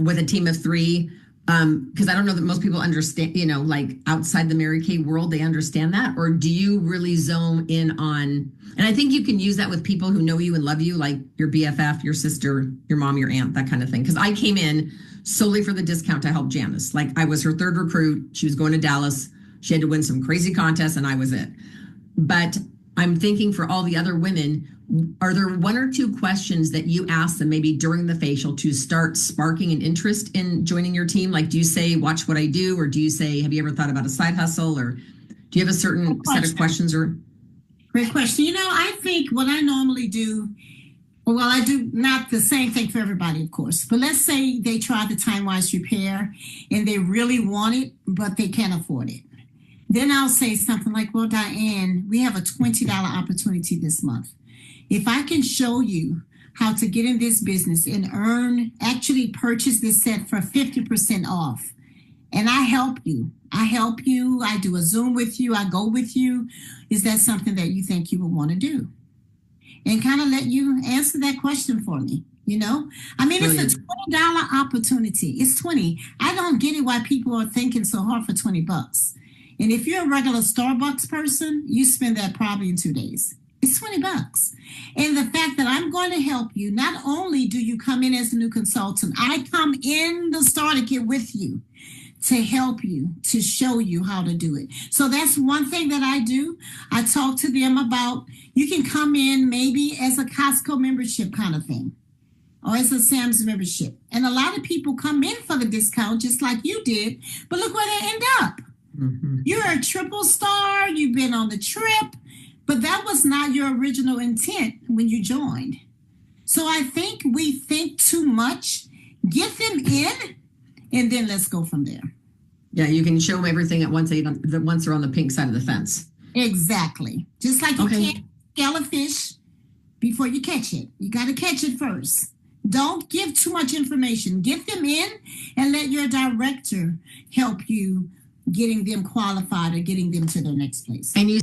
with a team of 3? Because I don't know that most people understand, like outside the Mary Kay world, they understand that. Or do you really zone in on, and I think you can use that with people who know you and love you, like your BFF, your sister, your mom, your aunt, that kind of thing. Because I came in solely for the discount to help Janice. Like I was her 3rd recruit. She was going to Dallas. She had to win some crazy contest and I was it. But I'm thinking for all the other women, are there 1 or 2 questions that you ask them maybe during the facial to start sparking an interest in joining your team? Like, do you say, watch what I do? Or do you say, have you ever thought about a side hustle? Or do you have a certain set of questions? Or Great question. I think what I normally do, well, I do not the same thing for everybody, of course. But let's say they try the time-wise repair and they really want it, but they can't afford it. Then I'll say something like, well, Diane, we have a $20 opportunity this month. If I can show you how to get in this business and actually purchase this set for 50% off, and I help you, I do a Zoom with you, I go with you, is that something that you think you would want to do? And kind of let you answer that question for me. I mean, Brilliant. It's a $20 opportunity. It's 20. I don't get it why people are thinking so hard for $20. And if you're a regular Starbucks person, you spend that probably in 2 days. It's $20. And the fact that I'm going to help you, not only do you come in as a new consultant, I come in the starter kit with you to help you, to show you how to do it. So that's one thing that I do. I talk to them about, you can come in maybe as a Costco membership kind of thing, or as a Sam's membership. And a lot of people come in for the discount just like you did, but look where they end up. Mm-hmm. You're a triple star, you've been on the trip, but that was not your original intent when you joined. So I think we think too much, get them in, and then let's go from there. Yeah, you can show them everything at once they're on the pink side of the fence. Exactly. Just like you can't scale a fish before you catch it. You got to catch it first. Don't give too much information. Get them in and let your director help you getting them qualified or getting them to their next place. And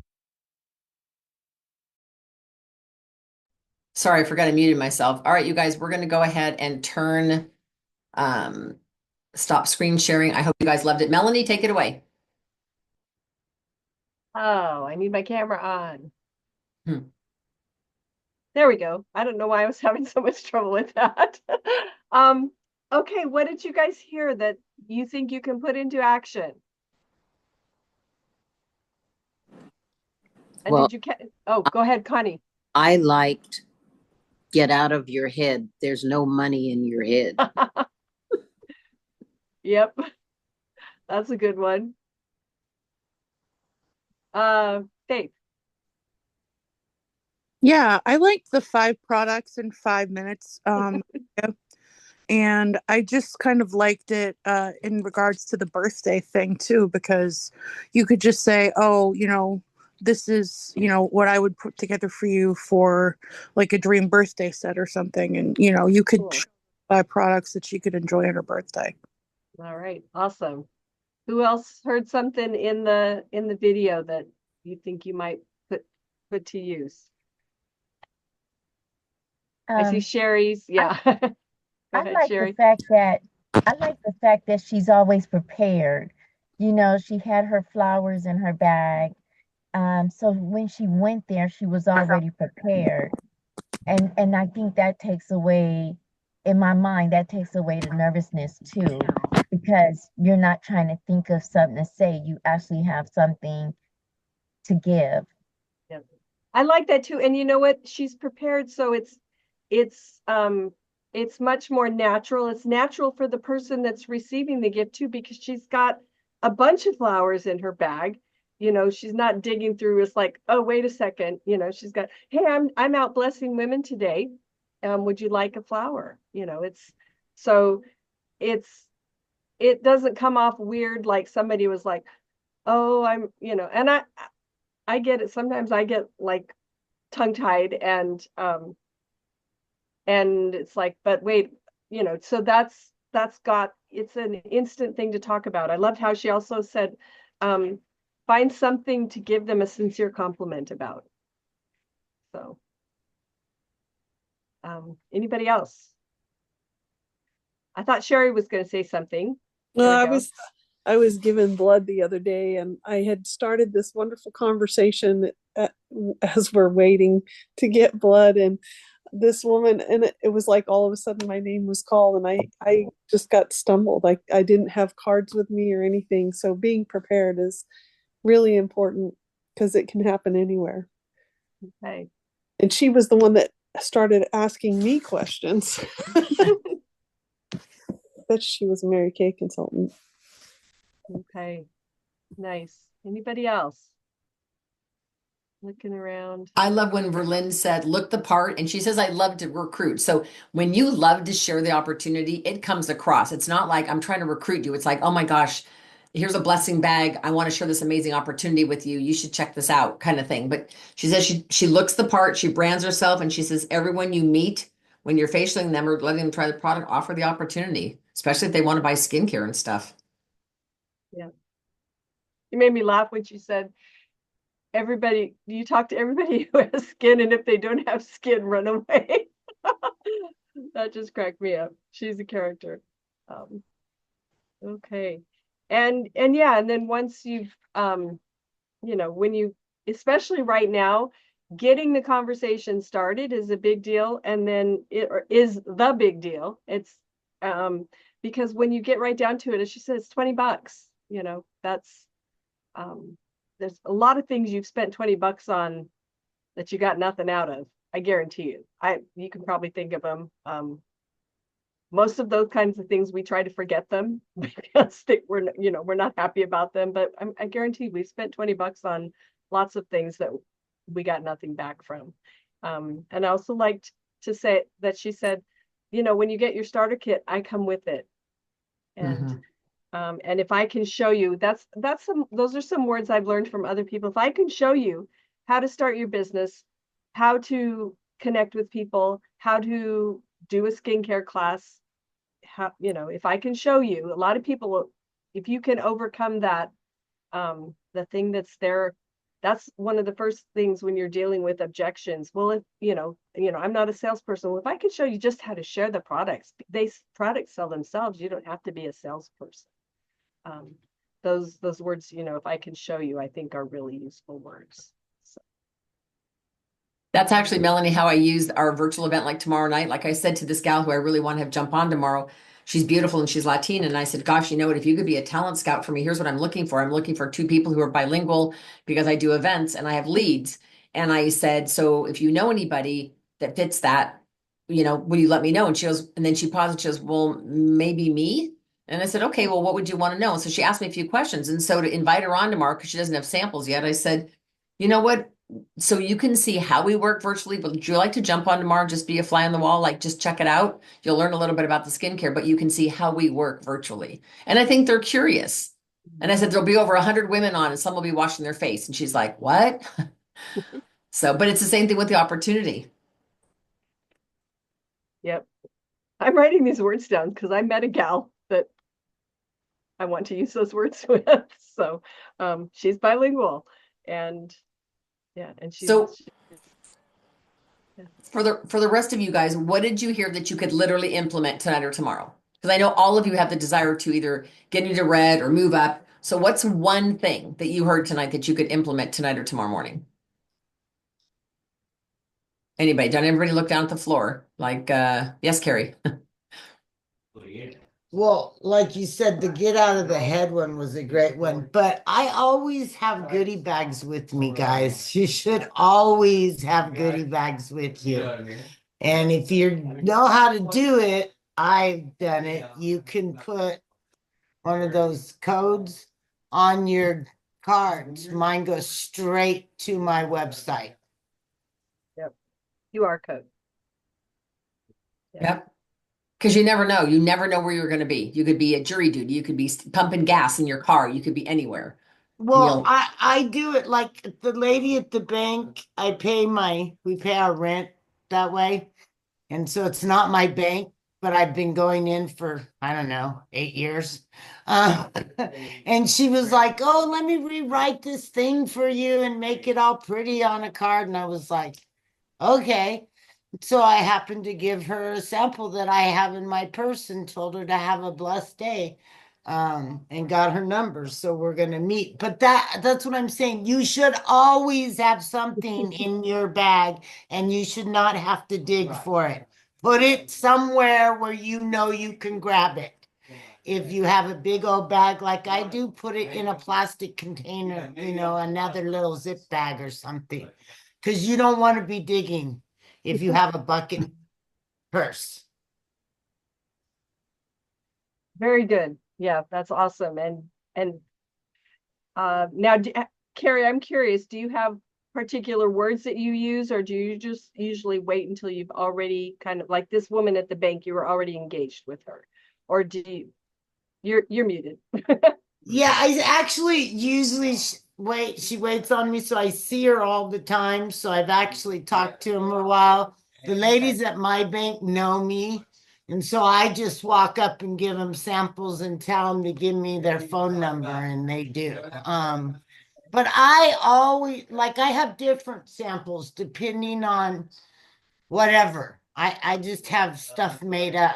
sorry, I forgot I muted myself. All right, you guys, we're going to go ahead and turn, stop screen sharing. I hope you guys loved it. Melanie, take it away. Oh, I need my camera on. There we go. I don't know why I was having so much trouble with that. Okay, what did you guys hear that you think you can put into action? And Well, did you go ahead, Connie. I liked get out of your head. There's no money in your head. Yep. That's a good one. Dave. Yeah, I liked the 5 products in 5 minutes. And I just kind of liked it in regards to the birthday thing too, because you could just say, oh, this is, what I would put together for you for like a dream birthday set or something. And, you could buy products that she could enjoy on her birthday. All right. Awesome. Who else heard something in the video that you think you might put to use? I see Sherry's. Yeah. I like the fact that she's always prepared. She had her flowers in her bag. So when she went there, she was already prepared. And I think that takes away, in my mind, that takes away the nervousness too, because you're not trying to think of something to say. You actually have something to give. Yeah. I like that too. And you know what? She's prepared, so it's much more natural. It's natural for the person that's receiving the gift too, because she's got a bunch of flowers in her bag. She's not digging through. It's like, oh, wait a second. She's got, hey, I'm out blessing women today. Would you like a flower? It doesn't come off weird like somebody was like, oh, and I get it. Sometimes I get like tongue-tied and it's like, but wait, so that's got, it's an instant thing to talk about. I loved how she also said, find something to give them a sincere compliment about. So, anybody else? I thought Sherry was going to say something. Well, I was given blood the other day, and I had started this wonderful conversation as we're waiting to get blood, and this woman, and it was like all of a sudden my name was called, and I just got stumbled. I didn't have cards with me or anything, so being prepared is really important because it can happen anywhere. Okay. And she was the one that started asking me questions. But she was a Mary Kay consultant. Okay, nice. Anybody else? Looking around. I love when Verlyn said, look the part. And she says, I love to recruit. So when you love to share the opportunity, it comes across. It's not like I'm trying to recruit you. It's like, oh my gosh, here's a blessing bag. I want to share this amazing opportunity with you. You should check this out, kind of thing. But she says she looks the part, she brands herself, and she says, everyone you meet, when you're facialing them or letting them try the product, offer the opportunity, especially if they want to buy skincare and stuff. Yeah. You made me laugh when she said, you talk to everybody who has skin, and if they don't have skin, run away. That just cracked me up. She's a character. Okay. And yeah, and then once you've, when you, especially right now, getting the conversation started is a big deal. And then it is the big deal. It's, because when you get right down to it, as she says, it's $20, that's, there's a lot of things you've spent $20 on that you got nothing out of. I guarantee you. You can probably think of them. Most of those kinds of things, we try to forget them because we're not happy about them. But I guarantee we've spent $20 on lots of things that we got nothing back from. And I also liked to say that she said, when you get your starter kit, I come with it. And and if I can show you, those are some words I've learned from other people. If I can show you how to start your business, how to connect with people, how to do a skincare class, if I can show you, a lot of people, if you can overcome that, the thing that's there, that's one of the first things when you're dealing with objections. Well, if I'm not a salesperson. Well, if I can show you just how to share the products, products sell themselves. You don't have to be a salesperson. Those words, if I can show you, I think are really useful words. So. That's actually, Melanie, how I use our virtual event like tomorrow night. Like I said to this gal who I really want to have jump on tomorrow, she's beautiful and she's Latina. And I said, gosh, you know what, if you could be a talent scout for me, here's what I'm looking for. I'm looking for 2 people who are bilingual because I do events and I have leads. And I said, so if you know anybody that fits that, will you let me know? And she goes, and then she paused and she goes, well, maybe me. And I said, okay, well, what would you want to know? And so she asked me a few questions. And so to invite her on tomorrow, because she doesn't have samples yet, I said, you know what? So you can see how we work virtually, but would you like to jump on tomorrow, just be a fly on the wall, like just check it out? You'll learn a little bit about the skincare, but you can see how we work virtually. And I think they're curious. And I said, there'll be over 100 women on and some will be washing their face. And she's like, what? So, but it's the same thing with the opportunity. Yep. I'm writing these words down because I met a gal that I want to use those words with. So she's bilingual and yeah, and she's for the rest of you guys, what did you hear that you could literally implement tonight or tomorrow? Because I know all of you have the desire to either get into red or move up. So what's one thing that you heard tonight that you could implement tonight or tomorrow morning? Anybody? Don't everybody look down at the floor? Like, yes, Carrie. Well, like you said, the get out of the head one was a great one, but I always have goodie bags with me, guys. You should always have goodie bags with you. And if you know how to do it, I've done it. You can put one of those codes on your cards. Mine goes straight to my website. Yep. QR code. Yep. Because you never know. You never know where you're going to be. You could be a jury duty. You could be pumping gas in your car. You could be anywhere. Well, I do it like the lady at the bank. We pay our rent that way. And so it's not my bank, but I've been going in for, I don't know, 8 years. Uh, and she was like, oh, let me rewrite this thing for you and make it all pretty on a card. And I was like, okay. So I happened to give her a sample that I have in my purse and told her to have a blessed day, and got her numbers. So we're going to meet. But that's what I'm saying. You should always have something in your bag and you should not have to dig for it. Put it somewhere where you know you can grab it. If you have a big old bag like I do, put it in a plastic container, another little zip bag or something. Because you don't want to be digging if you have a bucket purse. Very good. Yeah, that's awesome. And now, Carrie, I'm curious, do you have particular words that you use, or do you just usually wait until you've already kind of like this woman at the bank, you were already engaged with her? Or you're muted. Yeah, I actually usually she waits on me, so I see her all the time. So I've actually talked to him a while. The ladies at my bank know me. And so I just walk up and give them samples and tell them to give me their phone number, and they do. But I always I have different samples depending on whatever. I just have stuff made up.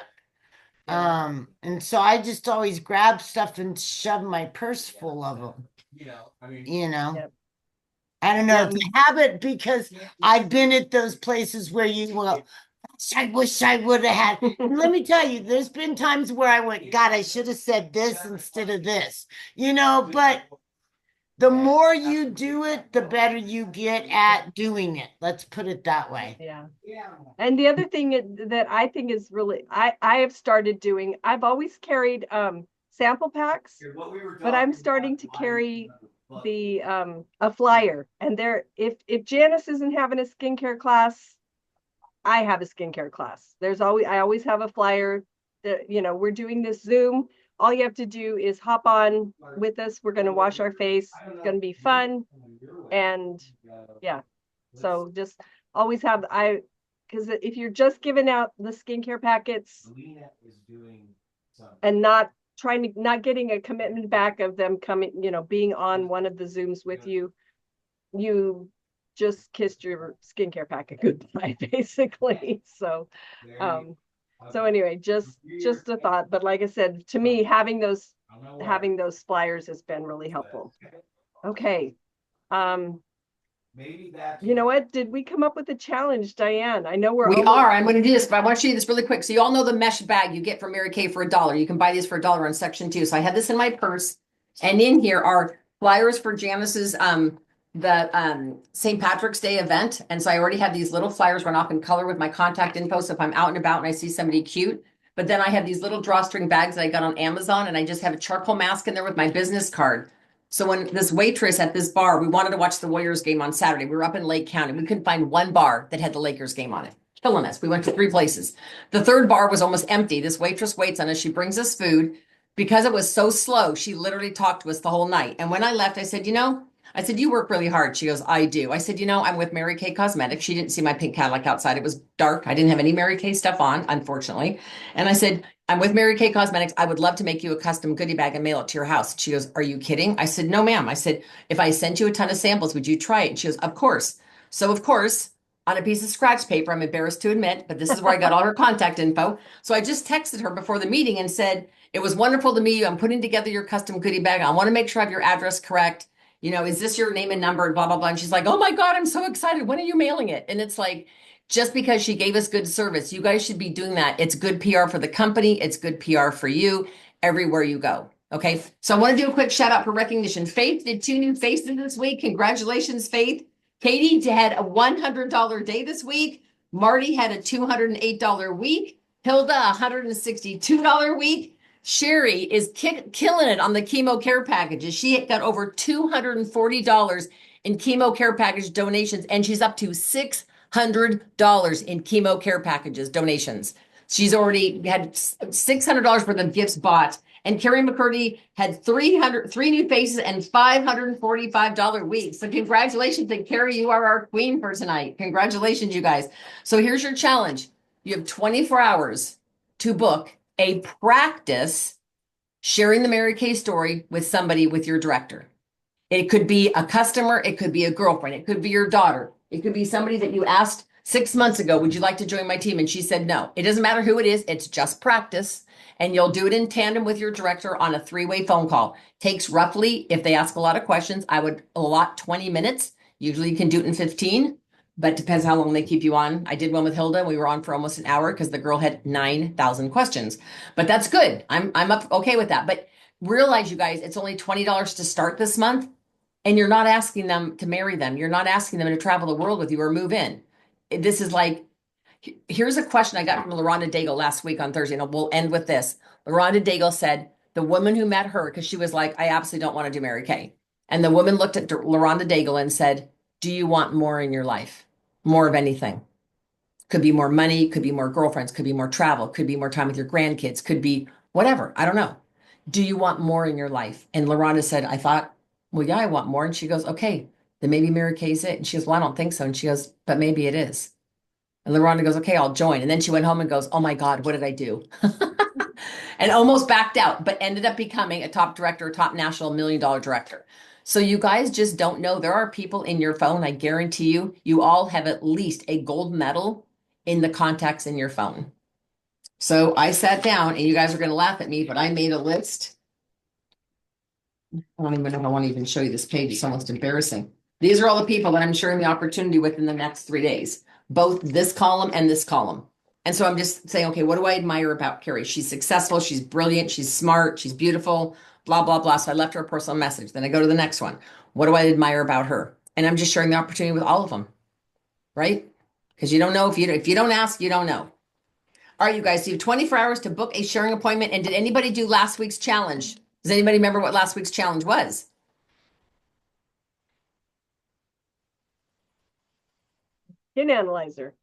And so I just always grab stuff and shove my purse full of them. Yep. I don't know, it's a habit because I've been at those places where I wish I would have had. And let me tell you, there's been times where I went, God, I should have said this instead of this, but the more you do it, the better you get at doing it. Let's put it that way. Yeah. And the other thing that I think is really, I have started doing, I've always carried sample packs, but I'm starting to carry a flyer. And if Janice isn't having a skincare class, I have a skincare class. I always have a flyer that, we're doing this Zoom. All you have to do is hop on with us. We're going to wash our face. It's going to be fun. And yeah, so just always because if you're just giving out the skincare packets and not getting a commitment back of them coming, being on one of the Zooms with you, you just kissed your skincare packet goodbye, basically. So anyway, just a thought. But like I said, to me, having those flyers has been really helpful. Okay. You know what? Did we come up with a challenge, Diane? I know we are. I'm going to do this, but I want to show you this really quick. So you all know the mesh bag you get from Mary Kay for $1. You can buy these for $1 on section 2. So I had this in my purse, and in here are flyers for Janice's the St. Patrick's Day event. And so I already have these little flyers run off in color with my contact info. So if I'm out and about and I see somebody cute, but then I have these little drawstring bags that I got on Amazon, and I just have a charcoal mask in there with my business card. So when this waitress at this bar, we wanted to watch the Warriors game on Saturday. We were up in Lake County. We couldn't find one bar that had the Lakers game on it. Killing us. We went to 3 places. The third bar was almost empty. This waitress waits on us. She brings us food. Because it was so slow, she literally talked to us the whole night. And when I left, I said, you work really hard. She goes, I do. I said, I'm with Mary Kay Cosmetics. She didn't see my pink Cadillac outside. It was dark. I didn't have any Mary Kay stuff on, unfortunately. And I said, I'm with Mary Kay Cosmetics. I would love to make you a custom goodie bag and mail it to your house. She goes, are you kidding? I said, no, ma'am. I said, if I sent you a ton of samples, would you try it? And she goes, of course. So of course, on a piece of scratch paper, I'm embarrassed to admit, but this is where I got all her contact info. So I just texted her before the meeting and said, it was wonderful to meet you. I'm putting together your custom goodie bag. I want to make sure I have your address correct. Is this your name and number and blah, blah, blah. And she's like, oh my God, I'm so excited. When are you mailing it? And it's like, just because she gave us good service, you guys should be doing that. It's good PR for the company. It's good PR for you everywhere you go. Okay. So I want to do a quick shout out for recognition. Faith did 2 new faces this week. Congratulations, Faith. Katie had a $100 day this week. Marty had a $208 week. Hilda, $162 week. Sherry is killing it on the chemo care packages. She got over $240 in chemo care package donations, and she's up to $600 in chemo care packages donations. She's already had $600 worth of gifts bought, And Carrie McCurdy had 3 new faces and $545 weeks. So congratulations. And Carrie, you are our queen for tonight. Congratulations, you guys. So here's your challenge. You have 24 hours to book a practice sharing the Mary Kay story with somebody with your director. It could be a customer, it could be a girlfriend, it could be your daughter, it could be somebody that you asked 6 months ago, would you like to join my team? And she said no. It doesn't matter who it is, it's just practice. And you'll do it in tandem with your director on a 3-way phone call. Takes roughly, if they ask a lot of questions, I would allot 20 minutes. Usually you can do it in 15, but depends how long they keep you on. I did one with Hilda. We were on for almost an hour because the girl had 9,000 questions. But that's good. I'm up okay with that. But realize, you guys, it's only $20 to start this month. And you're not asking them to marry them. You're not asking them to travel the world with you or move in. This is like, here's a question I got from LaRonda Daigle last week on Thursday, and we'll end with this. LaRonda Daigle said, the woman who met her, because she was like, I absolutely don't want to do Mary Kay. And the woman looked at LaRonda Daigle and said, do you want more in your life? More of anything. Could be more money, could be more girlfriends, could be more travel, could be more time with your grandkids, could be whatever. I don't know. Do you want more in your life? And LaRonda said, I thought, well, yeah, I want more. And she goes, okay, then maybe Mary Kay's it. And she goes, well, I don't think so. And she goes, but maybe it is. And LaRonda goes, okay, I'll join. And then she went home and goes, oh my God, what did I do? And almost backed out, but ended up becoming a top director, a top national $1 million director. So you guys just don't know. There are people in your phone, I guarantee you, you all have at least a gold medal in the contacts in your phone. So I sat down, and you guys are going to laugh at me, but I made a list. I don't even know if I want to even show you this page. It's almost embarrassing. These are all the people that I'm sharing the opportunity with in the next 3 days, both this column and this column. And so I'm just saying, okay, what do I admire about Carrie? She's successful. She's brilliant. She's smart. She's beautiful, blah, blah, blah. So I left her a personal message. Then I go to the next one. What do I admire about her? And I'm just sharing the opportunity with all of them, right? Because you don't know if you don't ask, you don't know. All right, you guys, so you have 24 hours to book a sharing appointment. And did anybody do last week's challenge? Does anybody remember what last week's challenge was? Skin analyzer.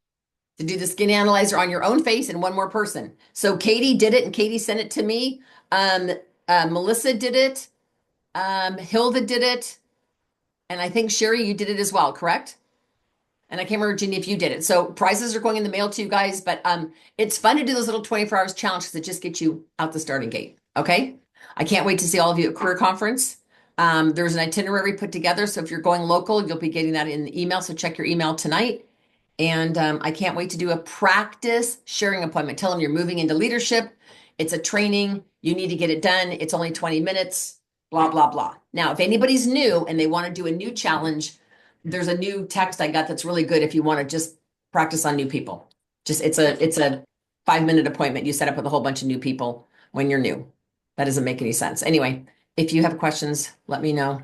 To do the skin analyzer on your own face and one more person. So Katie did it, and Katie sent it to me. Melissa did it. Hilda did it. And I think Sherry, you did it as well, correct? And I can't remember, Ginny, if you did it. So prizes are going in the mail to you guys, but it's fun to do those little 24 hours challenge because it just gets you out the starting gate. Okay. I can't wait to see all of you at Career Conference. There's an itinerary put together. So if you're going local, you'll be getting that in the email. So check your email tonight. And I can't wait to do a practice sharing appointment. Tell them you're moving into leadership. It's a training. You need to get it done. It's only 20 minutes, blah, blah, blah. Now, if anybody's new and they want to do a new challenge, there's a new text I got that's really good if you want to just practice on new people. It's a 5-minute appointment you set up with a whole bunch of new people when you're new. That doesn't make any sense. Anyway, if you have questions, let me know.